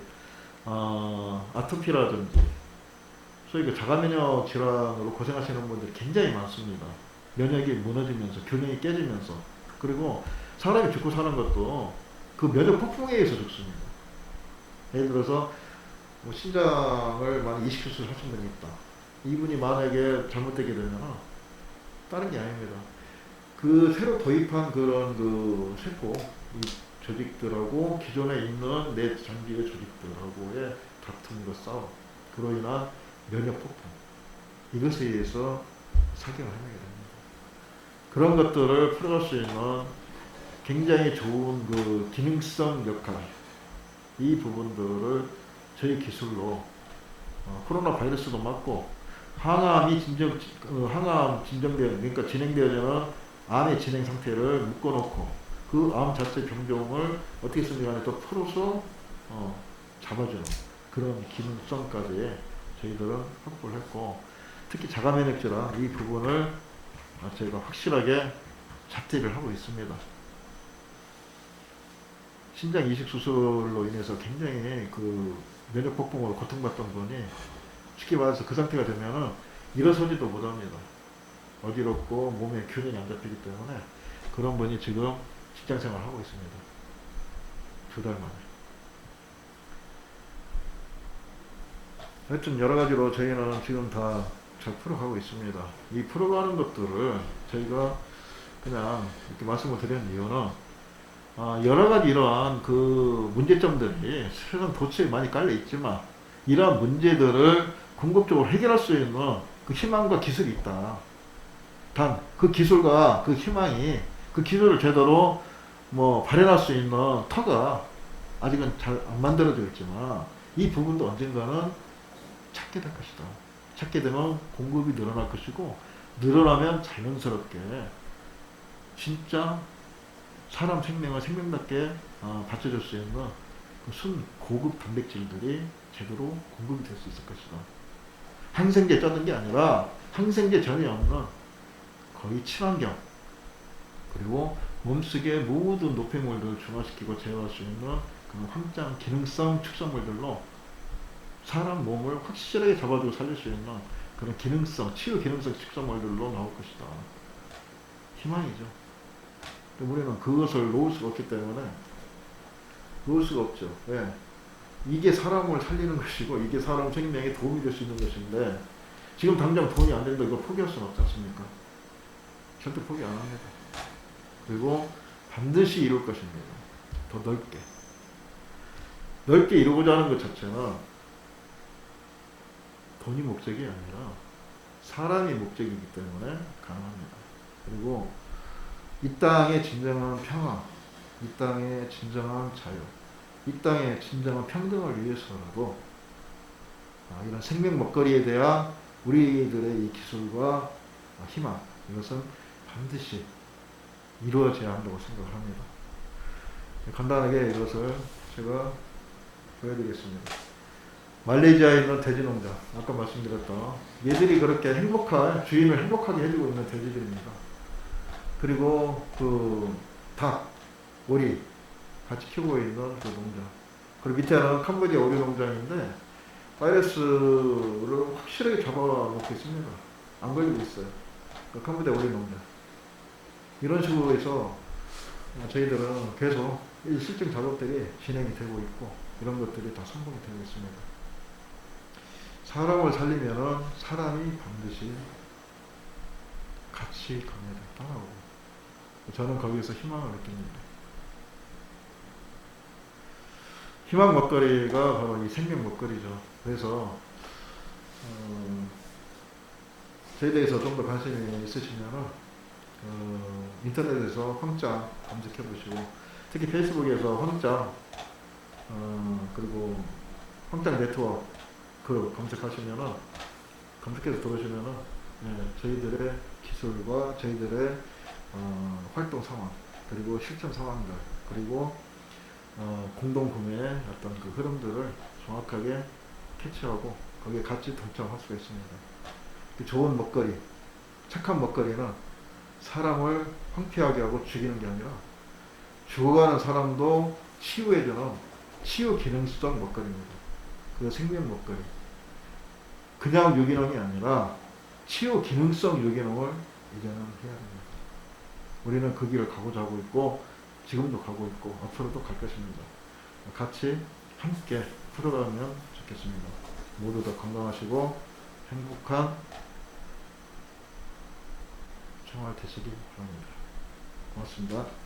아토피라든지 소위 그 자가면역 질환으로 고생하시는 분들이 굉장히 많습니다. 면역이 무너지면서 균형이 깨지면서, 그리고 사람이 죽고 사는 것도 그 면역 폭풍에 의해서 죽습니다. 예를 들어서 뭐 신장을 많이 이식 수술을 하신 분이 있다. 이분이 만약에 잘못되게 되면 다른 게 아닙니다. 그 새로 도입한 그런 그 세포 이 조직들하고 기존에 있는 내 장기의 조직들하고의 다툼과 싸움, 그로 인한 면역 폭풍, 이것에 의해서 사격을 해내게 됩니다. 그런 것들을 풀어갈 수 있는 굉장히 좋은 그 기능성 역할, 이 부분들을 저희 기술로 코로나 바이러스도 맞고 항암 진정되어, 그러니까 진행되어지는 암의 진행 상태를 묶어놓고 그 암 자체 병종을 어떻게 쓰는지 간에 또 풀어서 잡아주는 그런 기능성까지 저희들은 확보를 했고, 특히 자가 면역질환 이 부분을 저희가 확실하게 잡대를 하고 있습니다. 신장 이식 수술로 인해서 굉장히 그 면역 폭풍으로 고통받던 분이 쉽게 말해서 그 상태가 되면은 일어서지도 못합니다. 어지럽고 몸에 균형이 안 잡히기 때문에 그런 분이 지금 직장생활을 하고 있습니다. 2달 만에. 하여튼 여러 가지로 저희는 지금 다 잘 풀어가고 있습니다. 이 풀어가는 것들을 저희가 그냥 이렇게 말씀을 드리는 이유는 여러 가지 이러한 그 문제점들이 세상 도처에 많이 깔려 있지만 이러한 문제들을 궁극적으로 해결할 수 있는 그 희망과 기술이 있다. 단 그 기술과 그 희망이, 그 기술을 제대로 발현할 수 있는 터가 아직은 잘 안 만들어져 있지만 이 부분도 언젠가는 찾게 될 것이다. 찾게 되면 공급이 늘어날 것이고, 늘어나면 자연스럽게 진짜 사람 생명을 생명답게 받쳐줄 수 있는 그 순 고급 단백질들이 제대로 공급이 될 수 있을 것이다. 항생제 짜는 게 아니라 항생제 전혀 없는 거의 친환경, 그리고 몸속의 모든 노폐물들을 중화시키고 제어할 수 있는 그런 확장 기능성 축성물들로 사람 몸을 확실하게 잡아주고 살릴 수 있는 그런 기능성, 치유 기능성 축성물들로 나올 것이다. 희망이죠. 우리는 그것을 놓을 수가 없기 때문에, 놓을 수가 없죠. 왜? 이게 사람을 살리는 것이고 이게 사람 생명에 도움이 될 수 있는 것인데, 지금 당장 돈이 안 된다 이거 포기할 수는 없지 않습니까? 절대 포기 안 합니다. 그리고 반드시 이룰 것입니다. 더 넓게 이루고자 하는 것 자체는 돈이 목적이 아니라 사람이 목적이기 때문에 가능합니다. 그리고 이 땅의 진정한 평화, 이 땅의 진정한 자유, 이 땅의 진정한 평등을 위해서라도 이런 생명 먹거리에 대한 우리들의 이 기술과 희망, 이것은 반드시 이루어져야 한다고 생각을 합니다. 간단하게 이것을 제가 보여드리겠습니다. 말레이시아에 있는 돼지농장, 아까 말씀드렸던 얘들이 그렇게 주인을 행복하게 해주고 있는 돼지들입니다. 그리고 그 닭, 오리 같이 키우고 있는 그 농장, 그리고 밑에는 캄보디아 오리 농장인데 바이러스를 확실하게 잡아놓고 있습니다. 안 걸리고 있어요. 그 캄보디아 오리 농장. 이런 식으로 해서 저희들은 계속 실증 작업들이 진행이 되고 있고, 이런 것들이 다 성공이 되고 있습니다. 사람을 살리면은 사람이 반드시 같이 갑니다. 따라오고. 저는 거기에서 희망을 느낍니다. 희망 먹거리가 바로 이 생명 먹거리죠. 그래서 저에 대해서 좀 더 관심이 있으시면은 인터넷에서 황짱 검색해 보시고, 특히 페이스북에서 황짱 그리고 황짱 네트워크 검색하시면은, 검색해서 들어오시면은 저희들의 기술과 저희들의 활동 상황, 그리고 실천 상황들, 그리고 공동 구매의 어떤 그 흐름들을 정확하게 캐치하고 거기에 같이 동참할 수가 있습니다. 좋은 먹거리, 착한 먹거리는 사람을 황폐하게 하고 죽이는 게 아니라 죽어가는 사람도 치유해주는 치유 기능성 먹거리입니다. 그 생명 먹거리. 그냥 유기농이 아니라 치유 기능성 유기농을 이제는 해야 됩니다. 우리는 그 길을 가고자 하고 있고, 지금도 가고 있고, 앞으로도 갈 것입니다. 같이 함께 풀어가면 좋겠습니다. 모두 다 건강하시고 행복한 생활 되시기 바랍니다. 고맙습니다.